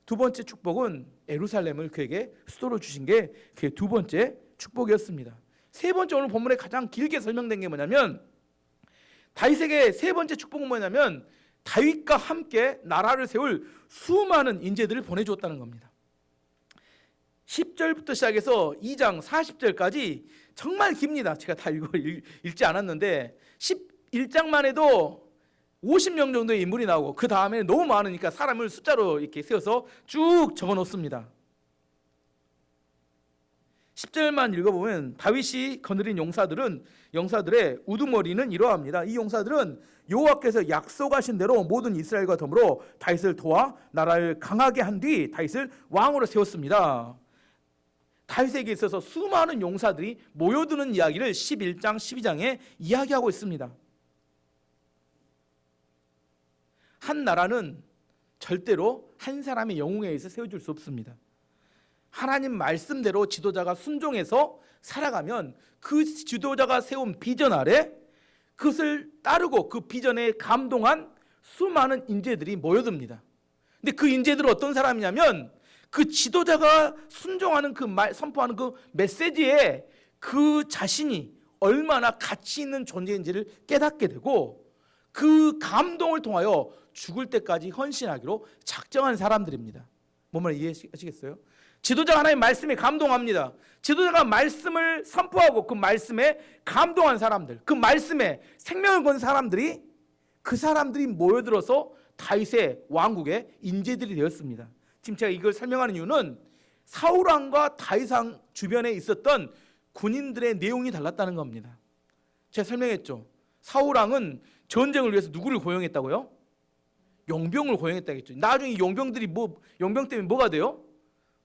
두 번째 축복은 예루살렘을 그에게 수도로 주신 게 그의 두 번째 축복이었습니다. 세 번째 오늘 본문에 가장 길게 설명된 게 뭐냐면 다윗에게 세 번째 축복은 뭐냐면 다윗과 함께 나라를 세울 수많은 인재들을 보내주었다는 겁니다. 10절부터 시작해서 2장 40절까지 정말 깁니다. 제가 다 읽지 않았는데 11장만 해도 50명 정도의 인물이 나오고 그 다음에 너무 많으니까 사람을 숫자로 이렇게 세워서 쭉 적어 놓습니다. 10절만 읽어보면 다윗이 거느린 용사들의 우두머리는 이러합니다. 이 용사들은 여호와께서 약속하신 대로 모든 이스라엘과 더불어 다윗을 도와 나라를 강하게 한 뒤 다윗을 왕으로 세웠습니다. 다윗에게 있어서 수많은 용사들이 모여드는 이야기를 11장 12장에 이야기하고 있습니다. 한 나라는 절대로 한 사람의 영웅에 의해서 세워줄 수 없습니다. 하나님 말씀대로 지도자가 순종해서 살아가면 그 지도자가 세운 비전 아래 그것을 따르고 그 비전에 감동한 수많은 인재들이 모여듭니다. 근데 그 인재들은 어떤 사람이냐면 그 지도자가 순종하는 선포하는 그 메시지에 그 자신이 얼마나 가치 있는 존재인지를 깨닫게 되고 그 감동을 통하여 죽을 때까지 헌신하기로 작정한 사람들입니다. 뭔 말 이해하시겠어요? 지도자가 하나님의 말씀에 감동합니다. 지도자가 말씀을 선포하고 그 말씀에 감동한 사람들, 그 말씀에 생명을 건 사람들이 그 사람들이 모여들어서 다윗의 왕국의 인재들이 되었습니다. 지금 제가 이걸 설명하는 이유는 사울 왕과 다윗 왕 주변에 있었던 군인들의 내용이 달랐다는 겁니다. 제가 설명했죠. 사울 왕은 전쟁을 위해서 누구를 고용했다고요? 용병을 고용했다고 했죠. 나중에 용병들이 용병 때문에 뭐가 돼요?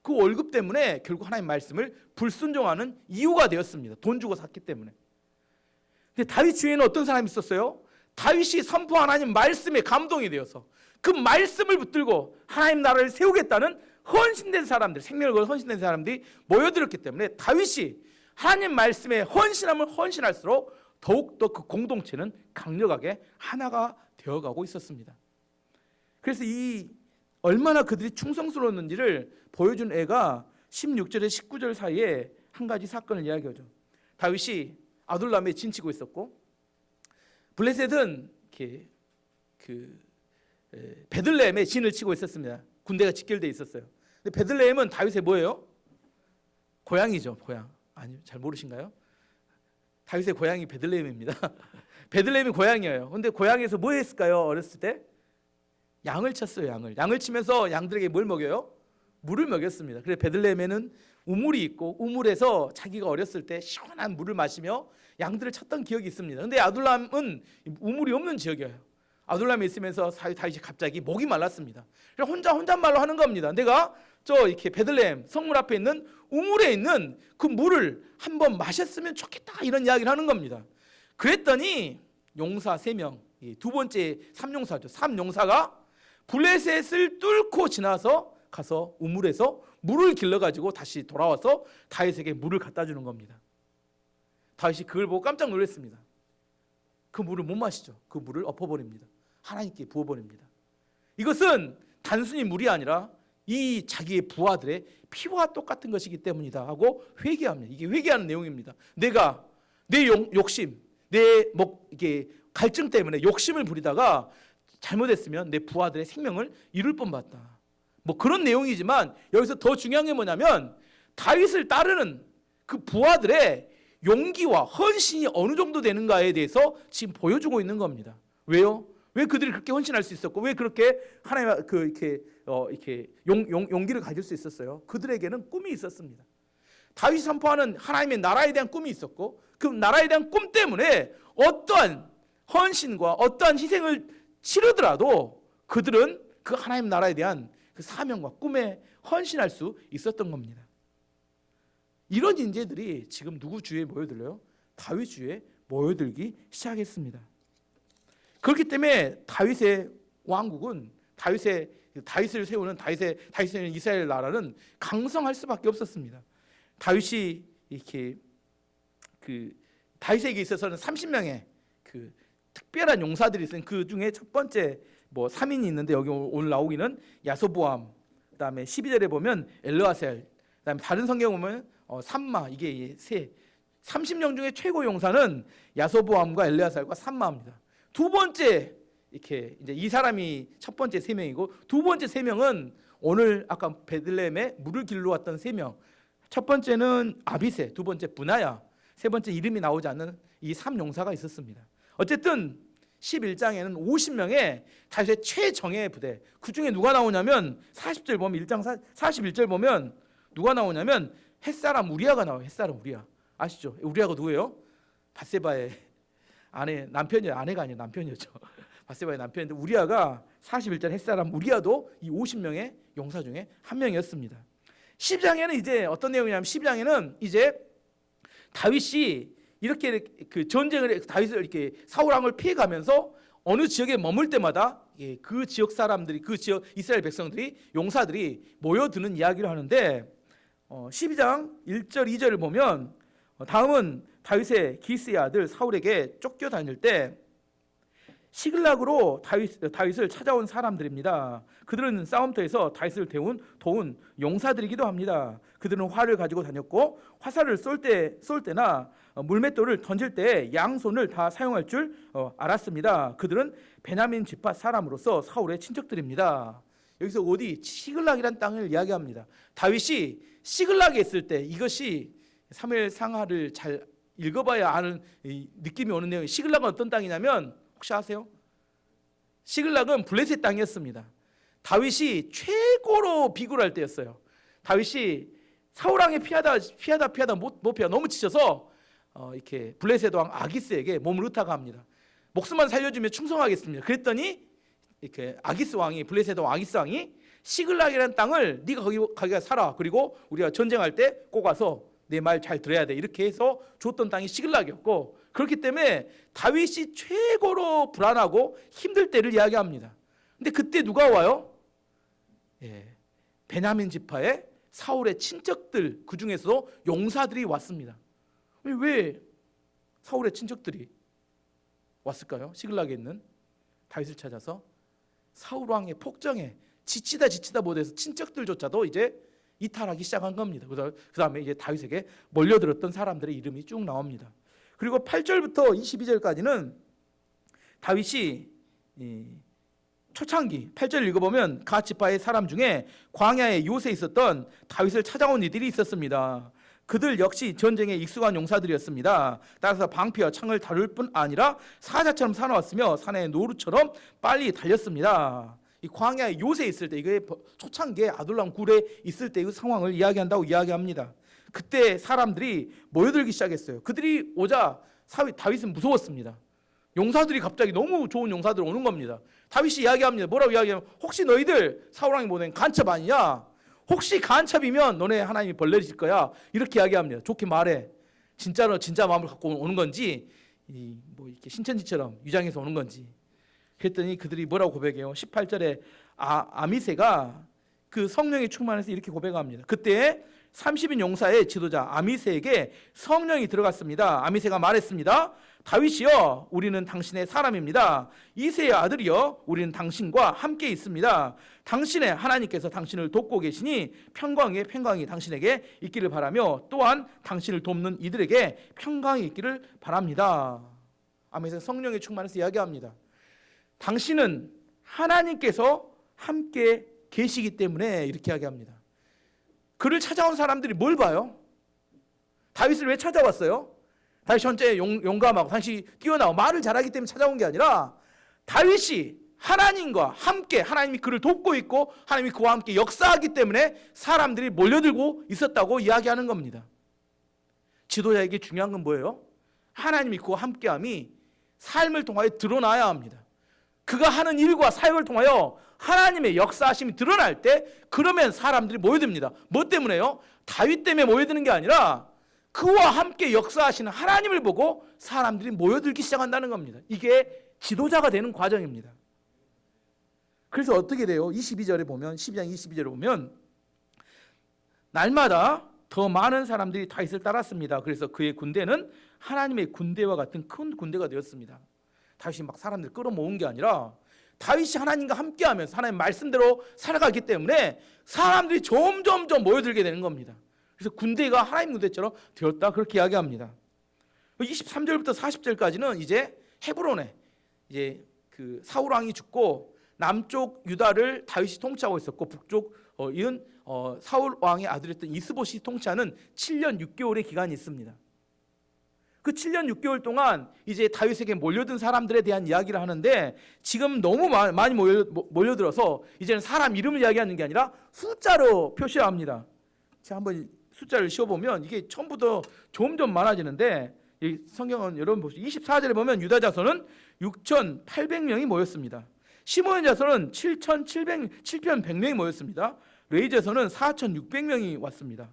그 월급 때문에 결국 하나님의 말씀을 불순종하는 이유가 되었습니다. 돈 주고 샀기 때문에. 근데 다윗 주위에는 어떤 사람이 있었어요? 다윗이 선포한 하나님 말씀에 감동이 되어서 그 말씀을 붙들고 하나님 나라를 세우겠다는 헌신된 사람들, 생명을 걸어 헌신된 사람들이 모여들었기 때문에 다윗이 하나님 말씀에 헌신하면 헌신할수록 더욱더 그 공동체는 강력하게 하나가 되어가고 있었습니다. 그래서 이 얼마나 그들이 충성스러웠는지를 보여준 애가 16절에 19절 사이에 한 가지 사건을 이야기하죠. 다윗이 아둘람에 진치고 있었고 블레셋은 이렇게 베들레헴에 진을 치고 있었습니다. 군대가 직결되어 있었어요. 근데 베들레헴은 다윗의 뭐예요? 고향이죠. 고향. 아니요, 잘 모르신가요? 다윗의 고향이 베들레헴입니다. 베들레헴이 고향이에요. 근데 고향에서 뭐 했을까요? 어렸을 때? 양을 쳤어요. 양을 치면서 양들에게 뭘 먹여요? 물을 먹였습니다. 그래서 베들레헴에는 우물이 있고 우물에서 자기가 어렸을 때 시원한 물을 마시며 양들을 쳤던 기억이 있습니다. 근데 아둘람은 우물이 없는 지역이에요. 아둘람에 있으면서 다윗이 갑자기 목이 말랐습니다. 그래서 혼잣말로 하는 겁니다. 내가 이렇게 베들레헴 성문 앞에 있는 우물에 있는 그 물을 한번 마셨으면 좋겠다, 이런 이야기를 하는 겁니다. 그랬더니 용사 3명, 두 번째 3용사죠. 3용사가 블레셋을 뚫고 지나서 가서 우물에서 물을 길러가지고 다시 돌아와서 다윗에게 물을 갖다 주는 겁니다. 다윗이 그걸 보고 깜짝 놀랐습니다. 그 물을 못 마시죠. 그 물을 엎어버립니다. 하나님께 부어버립니다. 이것은 단순히 물이 아니라 이 자기의 부하들의 피와 똑같은 것이기 때문이다 하고 회개합니다. 이게 회개하는 내용입니다. 내가 내 욕심, 이게 갈증 때문에 욕심을 부리다가 잘못했으면 내 부하들의 생명을 잃을 뻔봤다. 그런 내용이지만 여기서 더 중요한 게 뭐냐면 다윗을 따르는 그 부하들의 용기와 헌신이 어느 정도 되는가에 대해서 지금 보여주고 있는 겁니다. 왜요? 왜 그들이 그렇게 헌신할 수 있었고 왜 그렇게 하나님 이렇게 용기를 가질 수 있었어요? 그들에게는 꿈이 있었습니다. 다윗이 선포하는 하나님의 나라에 대한 꿈이 있었고 그 나라에 대한 꿈 때문에 어떠한 헌신과 어떠한 희생을 치르더라도 그들은 그 하나님 나라에 대한 그 사명과 꿈에 헌신할 수 있었던 겁니다. 이런 인재들이 지금 누구 주위에 모여들어요? 다윗 주위에 모여들기 시작했습니다. 그렇기 때문에 다윗의 왕국은 다윗을 세우는 다윗의 이스라엘 나라는 강성할 수밖에 없었습니다. 다윗이 이렇게 다윗에게 있어서는 30명의 특별한 용사들이 있어요. 그 중에 첫 번째 3인이 있는데 여기 오늘 나오기는 야소보암, 그다음에 12절에 보면 엘르아셀, 그다음에 다른 성경에 보면 삼마, 이게 30명 중에 최고 용사는 야소보암과 엘르아셀과 삼마입니다. 두 번째 이렇게 이제 이 사람이 첫 번째 3명이고 두 번째 3명은 오늘 아까 베들레헴에 물을 길러 왔던 3명. 첫 번째는 아비세, 두 번째 분하야, 세 번째 이름이 나오지 않는 이 3용사가 있었습니다. 어쨌든 11장에는 50명의 다윗의 최정예 부대, 그 중에 누가 나오냐면 40절 보면 1장 41절 보면 누가 나오냐면 햇사람 우리아가 나와요. 햇사람 우리아. 아시죠? 우리아가 누구예요? 밧세바의 아내, 남편이에요. 아내가 아니라 남편이었죠. 밧세바의 남편인데 우리아가 41절 햇사람 우리아도 이 50명의 용사 중에 한 명이었습니다. 12장에는 이제 어떤 내용이냐면 12장에는 이제 다윗이 이렇게 그 전쟁을 다윗을 이렇게 사울 왕을 피해가면서 어느 지역에 머물 때마다 그 지역 사람들이 그 지역 이스라엘 백성들이 용사들이 모여드는 이야기를 하는데 12장 1절 2절을 보면 다음은 다윗의 기스의 아들 사울에게 쫓겨 다닐 때 시글락으로 다윗을 찾아온 사람들입니다. 그들은 싸움터에서 다윗을 도운 용사들이기도 합니다. 그들은 활을 가지고 다녔고 화살을 쏠 때나 물맷돌을 던질 때 양손을 다 사용할 줄 알았습니다. 그들은 베냐민 지파 사람으로서 사울의 친척들입니다. 여기서 어디 시글락이란 땅을 이야기합니다. 다윗이 시글락에 있을 때 이것이 사무엘 상하를 잘 읽어봐야 아는 느낌이 오는 내용이 시글락은 어떤 땅이냐면 혹시 아세요? 시글락은 블레셋 땅이었습니다. 다윗이 최고로 비굴할 때였어요. 다윗이 사울왕에 피하다 못 피하 너무 지쳐서 이렇게 블레셋 왕 아기스에게 몸을 의탁합니다. 목숨만 살려주면 충성하겠습니다. 그랬더니 이렇게 아기스 왕이 블레셋 왕 아기스 왕이 시글락이라는 땅을 네가 거기가 살아. 그리고 우리가 전쟁할 때 꼭 와서 내 말 잘 들어야 돼. 이렇게 해서 줬던 땅이 시글락이었고 그렇기 때문에 다윗이 최고로 불안하고 힘들 때를 이야기합니다. 근데 그때 누가 와요? 베냐민 지파의 사울의 친척들 그 중에서 용사들이 왔습니다. 왜 사울의 친척들이 왔을까요? 시글락에 있는 다윗을 찾아서 사울 왕의 폭정에 지치다 못해서 친척들조차도 이제 이탈하기 시작한 겁니다. 그 다음에 이제 다윗에게 몰려들었던 사람들의 이름이 쭉 나옵니다. 그리고 8절부터 22절까지는 다윗이 초창기 8절 읽어보면 갓 지파의 사람 중에 광야에 요새에 있었던 다윗을 찾아온 이들이 있었습니다. 그들 역시 전쟁에 익숙한 용사들이었습니다. 따라서 방패와 창을 다룰 뿐 아니라 사자처럼 사나웠으며 산의 노루처럼 빨리 달렸습니다. 이 광야에 요새에 있을 때 이게 초창기에 아둘람 굴에 있을 때의 상황을 이야기한다고 이야기합니다. 그때 사람들이 모여들기 시작했어요. 그들이 오자 다윗은 무서웠습니다. 용사들이 갑자기 너무 좋은 용사들 오는 겁니다. 다윗이 이야기합니다. 뭐라고 이야기하면 혹시 너희들 사울왕이 보낸 간첩 아니냐? 혹시 간첩이면 너네 하나님이 벌 내리실 거야. 이렇게 이야기합니다. 좋게 말해. 진짜로 진짜 마음을 갖고 오는 건지 뭐 이렇게 신천지처럼 유장해서 오는 건지. 그랬더니 그들이 뭐라고 고백해요? 18절에 아미새가 그 성령이 충만해서 이렇게 고백합니다. 그때 30인 용사의 지도자 아미새에게 성령이 들어갔습니다. 아미새가 말했습니다. 다윗이여 우리는 당신의 사람입니다. 이새의 아들이여 우리는 당신과 함께 있습니다. 당신의 하나님께서 당신을 돕고 계시니 평강이 당신에게 있기를 바라며 또한 당신을 돕는 이들에게 평강이 있기를 바랍니다. 아미새가 성령이 충만해서 이야기합니다. 당신은 하나님께서 함께 계시기 때문에 이렇게 이야기합니다. 그를 찾아온 사람들이 뭘 봐요? 다윗을 왜 찾아왔어요? 다윗이 현재 용감하고 다윗이 뛰어나고 말을 잘하기 때문에 찾아온 게 아니라 다윗이 하나님과 함께 하나님이 그를 돕고 있고 하나님이 그와 함께 역사하기 때문에 사람들이 몰려들고 있었다고 이야기하는 겁니다. 지도자에게 중요한 건 뭐예요? 하나님이 그와 함께함이 삶을 통하여 드러나야 합니다. 그가 하는 일과 사역을 통하여 하나님의 역사하심이 드러날 때 그러면 사람들이 모여듭니다. 뭐 때문에요? 다윗 때문에 모여드는 게 아니라 그와 함께 역사하시는 하나님을 보고 사람들이 모여들기 시작한다는 겁니다. 이게 지도자가 되는 과정입니다. 그래서 어떻게 돼요? 22절에 보면 12장 22절에 보면 날마다 더 많은 사람들이 다윗을 따랐습니다. 그래서 그의 군대는 하나님의 군대와 같은 큰 군대가 되었습니다. 다윗이 막 사람들 끌어모은 게 아니라 다윗이 하나님과 함께하면서 하나님 말씀대로 살아가기 때문에 사람들이 점점 모여들게 되는 겁니다. 그래서 군대가 하나님 군대처럼 되었다 그렇게 이야기합니다. 23절부터 40절까지는 이제 헤브론에 이제 그 사울 왕이 죽고 남쪽 유다를 다윗이 통치하고 있었고 북쪽 이은 사울 왕의 아들이었던 이스보시 통치하는 7년 6개월의 기간이 있습니다. 그 7년 6개월 동안 이제 다윗에게 몰려든 사람들에 대한 이야기를 하는데 지금 너무 많이 몰려들어서 이제는 사람 이름을 이야기하는 게 아니라 숫자로 표시합니다. 제가 한번 숫자를 씌워보면 이게 처음부터 점점 많아지는데, 이 성경은 여러분 보시죠. 24절에 보면 유다 자손은 6,800명이 모였습니다. 시므온 자손은 7,100명이 모였습니다. 레위 자손은 4,600명이 왔습니다.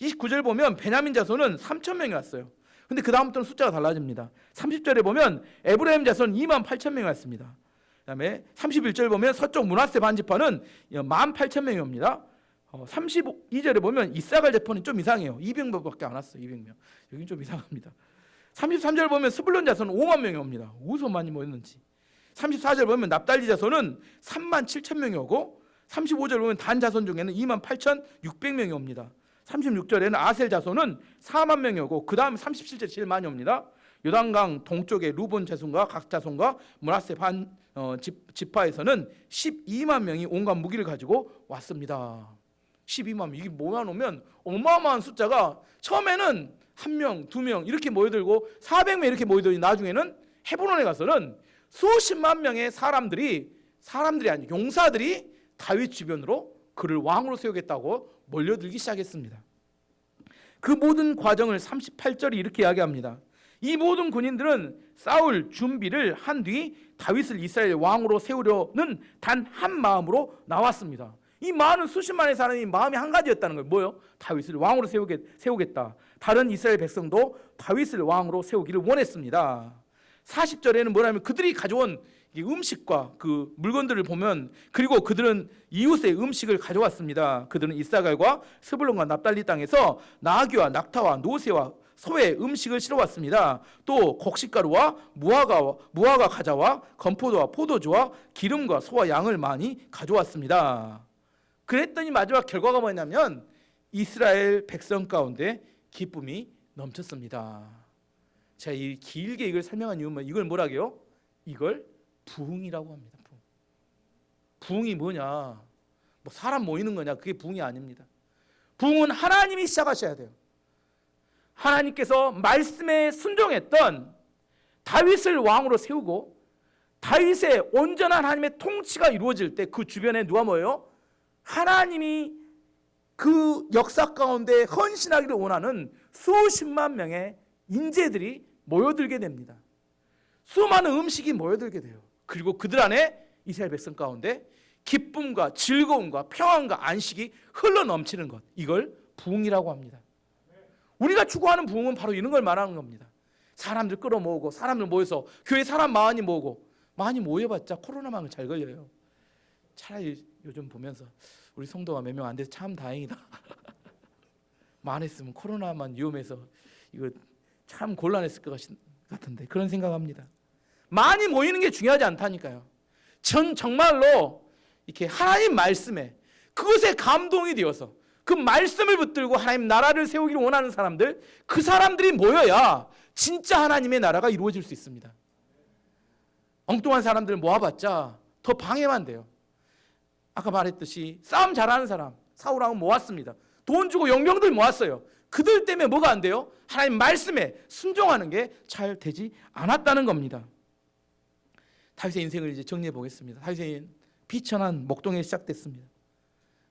29절 보면 베냐민 자손은 3,000명이 왔어요. 근데 그 다음부터는 숫자가 달라집니다. 30절에 보면 에브라임 자손은 28,000명이 왔습니다. 그다음에 31절 보면 서쪽 므낫세 반지파는 18,000명이 옵니다. 32절에 보면 이사갈 제파는 좀 이상해요. 200명밖에 안 왔어요. 200명. 여긴 좀 이상합니다. 33절 보면 스불론 자손은 5만 명이 옵니다. 어디서 많이 모였는지. 34절 보면 납달리 자손은 37,000명이 오고, 35절 보면 단 자손 중에는 28,600명이 옵니다. 36절에는 아셀 자손은 4만 명이 오고, 그 다음 37절 제일 많이 옵니다. 요단강 동쪽의 루본 자손과 각 자손과 므낫세 지파에서는 12만 명이 온갖 무기를 가지고 왔습니다. 12만 명, 이게 모여 놓으면 어마어마한 숫자가, 처음에는 1명, 2명 이렇게 모여들고 400명 이렇게 모여들고, 나중에는 헤브론에 가서는 수십만 명의 사람들이 아니 용사들이 다윗 주변으로 그를 왕으로 세우겠다고 몰려들기 시작했습니다. 그 모든 과정을 38절이 이렇게 이야기합니다. 이 모든 군인들은 싸울 준비를 한 뒤 다윗을 이스라엘 왕으로 세우려는 단 한 마음으로 나왔습니다. 이 많은 수십만의 사람이 마음이 한 가지였다는 거예요. 뭐요? 다윗을 왕으로 세우겠다. 다른 이스라엘 백성도 다윗을 왕으로 세우기를 원했습니다. 40절에는 뭐냐면 그들이 가져온 음식과 그 물건들을 보면, 그리고 그들은 이웃의 음식을 가져왔습니다. 그들은 이사갈과 스불론과 납달리 땅에서 나귀와 낙타와 노새와 소의 음식을 실어왔습니다. 또 곡식가루와 무화과 과자와 건포도와 포도주와 기름과 소와 양을 많이 가져왔습니다. 그랬더니 마지막 결과가 뭐냐면 이스라엘 백성 가운데 기쁨이 넘쳤습니다. 제가 이 길게 이걸 설명한 이유는 이걸 뭐라고요? 이걸 부흥이라고 합니다. 부흥이 뭐냐? 뭐 사람 모이는 거냐? 그게 부흥이 아닙니다. 부흥은 하나님이 시작하셔야 돼요. 하나님께서 말씀에 순종했던 다윗을 왕으로 세우고, 다윗의 온전한 하나님의 통치가 이루어질 때 그 주변에 누가 모여요? 하나님이 그 역사 가운데 헌신하기를 원하는 수십만 명의 인재들이 모여들게 됩니다. 수많은 음식이 모여들게 돼요. 그리고 그들 안에 이스라엘 백성 가운데 기쁨과 즐거움과 평안과 안식이 흘러넘치는 것, 이걸 부흥이라고 합니다. 우리가 추구하는 부흥은 바로 이런 걸 말하는 겁니다. 사람들 끌어모으고, 사람들 모여서 교회 사람 많이 모으고, 많이 모여봤자 코로나만 잘 걸려요. 차라리 요즘 보면서 우리 성도가 몇 명 안 돼서 참 다행이다. 많았으면 코로나만 위험해서 이거 참 곤란했을 것 같은데, 그런 생각합니다. 많이 모이는 게 중요하지 않다니까요. 정말로 이렇게 하나님 말씀에 그것에 감동이 되어서 그 말씀을 붙들고 하나님 나라를 세우기를 원하는 사람들, 그 사람들이 모여야 진짜 하나님의 나라가 이루어질 수 있습니다. 엉뚱한 사람들 모아봤자 더 방해만 돼요. 아까 말했듯이 싸움 잘하는 사람 사울왕은 모았습니다. 돈 주고 용병들 모았어요. 그들 때문에 뭐가 안 돼요? 하나님 말씀에 순종하는 게 잘 되지 않았다는 겁니다. 다윗의 인생을 이제 정리해 보겠습니다. 다윗의 비천한 목동에 시작됐습니다.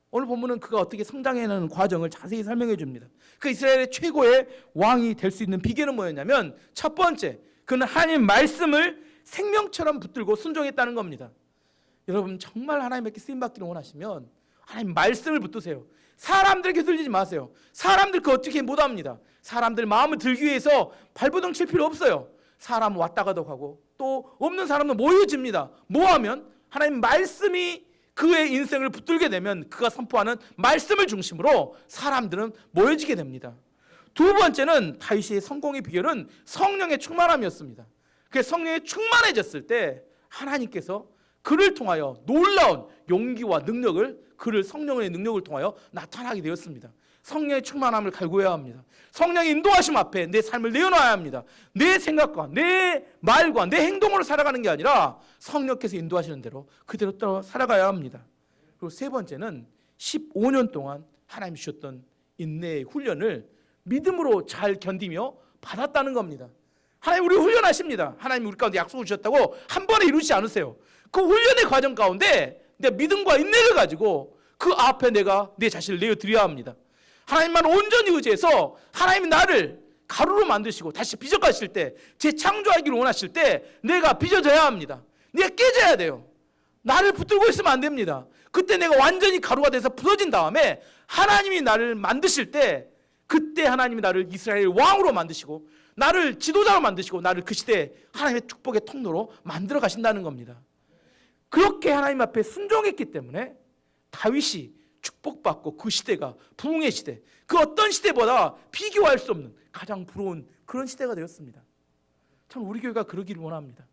오늘 본문은 그가 어떻게 성장해가는 과정을 자세히 설명해 줍니다. 그 이스라엘의 최고의 왕이 될 수 있는 비결은 뭐였냐면, 첫 번째, 그는 하나님 말씀을 생명처럼 붙들고 순종했다는 겁니다. 여러분 정말 하나님께 쓰임받기를 원하시면 하나님 말씀을 붙드세요. 사람들에게 들리지 마세요. 사람들 그 어떻게 못합니다. 사람들 마음을 들기 위해서 발버둥 칠 필요 없어요. 사람 왔다 가도 가고, 또 없는 사람도 모여집니다. 뭐하면 하나님 말씀이 그의 인생을 붙들게 되면 그가 선포하는 말씀을 중심으로 사람들은 모여지게 됩니다. 두 번째는 다윗의 성공의 비결은 성령의 충만함이었습니다. 그 성령에 충만해졌을 때 하나님께서 그를 통하여 놀라운 용기와 능력을, 그를 성령의 능력을 통하여 나타나게 되었습니다. 성령의 충만함을 갈구해야 합니다. 성령의 인도하심 앞에 내 삶을 내어놔야 합니다. 내 생각과 내 말과 내 행동으로 살아가는 게 아니라 성령께서 인도하시는 대로 그대로 따라 살아가야 합니다. 그리고 세 번째는 15년 동안 하나님 주셨던 인내의 훈련을 믿음으로 잘 견디며 받았다는 겁니다. 하나님 우리 훈련하십니다. 하나님 우리 가운데 약속을 주셨다고 한 번에 이루지 않으세요. 그 훈련의 과정 가운데 내 믿음과 인내를 가지고 그 앞에 내가 내 자신을 내어드려야 합니다. 하나님만 온전히 의지해서 하나님이 나를 가루로 만드시고 다시 빚어가실 때, 재창조하기를 원하실 때 내가 빚어져야 합니다. 내가 깨져야 돼요. 나를 붙들고 있으면 안 됩니다. 그때 내가 완전히 가루가 돼서 부서진 다음에 하나님이 나를 만드실 때, 그때 하나님이 나를 이스라엘 왕으로 만드시고 나를 지도자로 만드시고 나를 그 시대에 하나님의 축복의 통로로 만들어 가신다는 겁니다. 그렇게 하나님 앞에 순종했기 때문에 다윗이 축복받고 그 시대가 부흥의 시대, 그 어떤 시대보다 비교할 수 없는 가장 부러운 그런 시대가 되었습니다. 참 우리 교회가 그러기를 원합니다.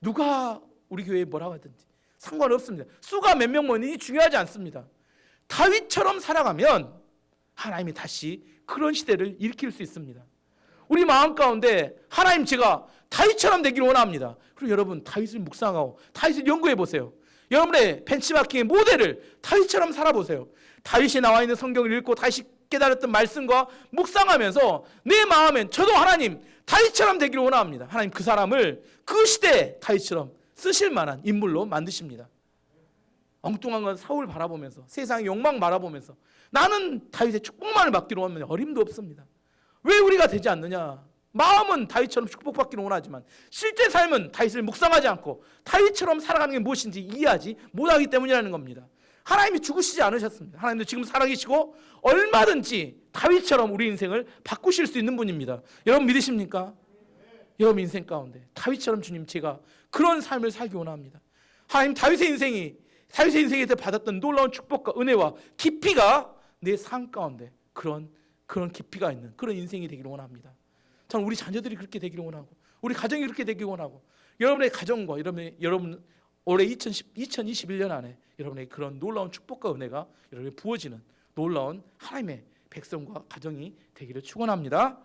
누가 우리 교회에 뭐라고 하든지 상관없습니다. 수가 몇 명 뭐니 중요하지 않습니다. 다윗처럼 살아가면 하나님이 다시 그런 시대를 일으킬 수 있습니다. 우리 마음 가운데 하나님, 제가 다윗처럼 되기를 원합니다. 그리고 여러분 다윗을 묵상하고 다윗을 연구해 보세요. 여러분의 벤치마킹의 모델을 다윗처럼 살아보세요. 다윗이 나와 있는 성경을 읽고 다윗이 깨달았던 말씀과 묵상하면서 내 마음엔 저도 하나님 다윗처럼 되기를 원합니다. 하나님 그 사람을 그 시대에 다윗처럼 쓰실 만한 인물로 만드십니다. 엉뚱한 건 사울 바라보면서, 세상의 욕망 바라보면서 나는 다윗의 축복만을 받기로 하면 어림도 없습니다. 왜 우리가 되지 않느냐? 마음은 다윗처럼 축복받기를 원하지만 실제 삶은 다윗을 묵상하지 않고 다윗처럼 살아가는 게 무엇인지 이해하지 못하기 때문이라는 겁니다. 하나님이 죽으시지 않으셨습니다. 하나님도 지금 살아계시고 얼마든지 다윗처럼 우리 인생을 바꾸실 수 있는 분입니다. 여러분 믿으십니까? 여러분 인생 가운데 다윗처럼 주님, 제가 그런 삶을 살기 원합니다. 하나님 다윗의 인생에 받았던 놀라운 축복과 은혜와 깊이가 내 삶 가운데 그런 깊이가 있는 그런 인생이 되기를 원합니다. 저는 우리 자녀들이 그렇게 되기를 원하고 우리 가정이 그렇게 되기를 원하고 여러분의 가정과 여러분 올해 2021년 안에 여러분의 그런 놀라운 축복과 은혜가 여러분에게 부어지는 놀라운 하나님의 백성과 가정이 되기를 축원합니다.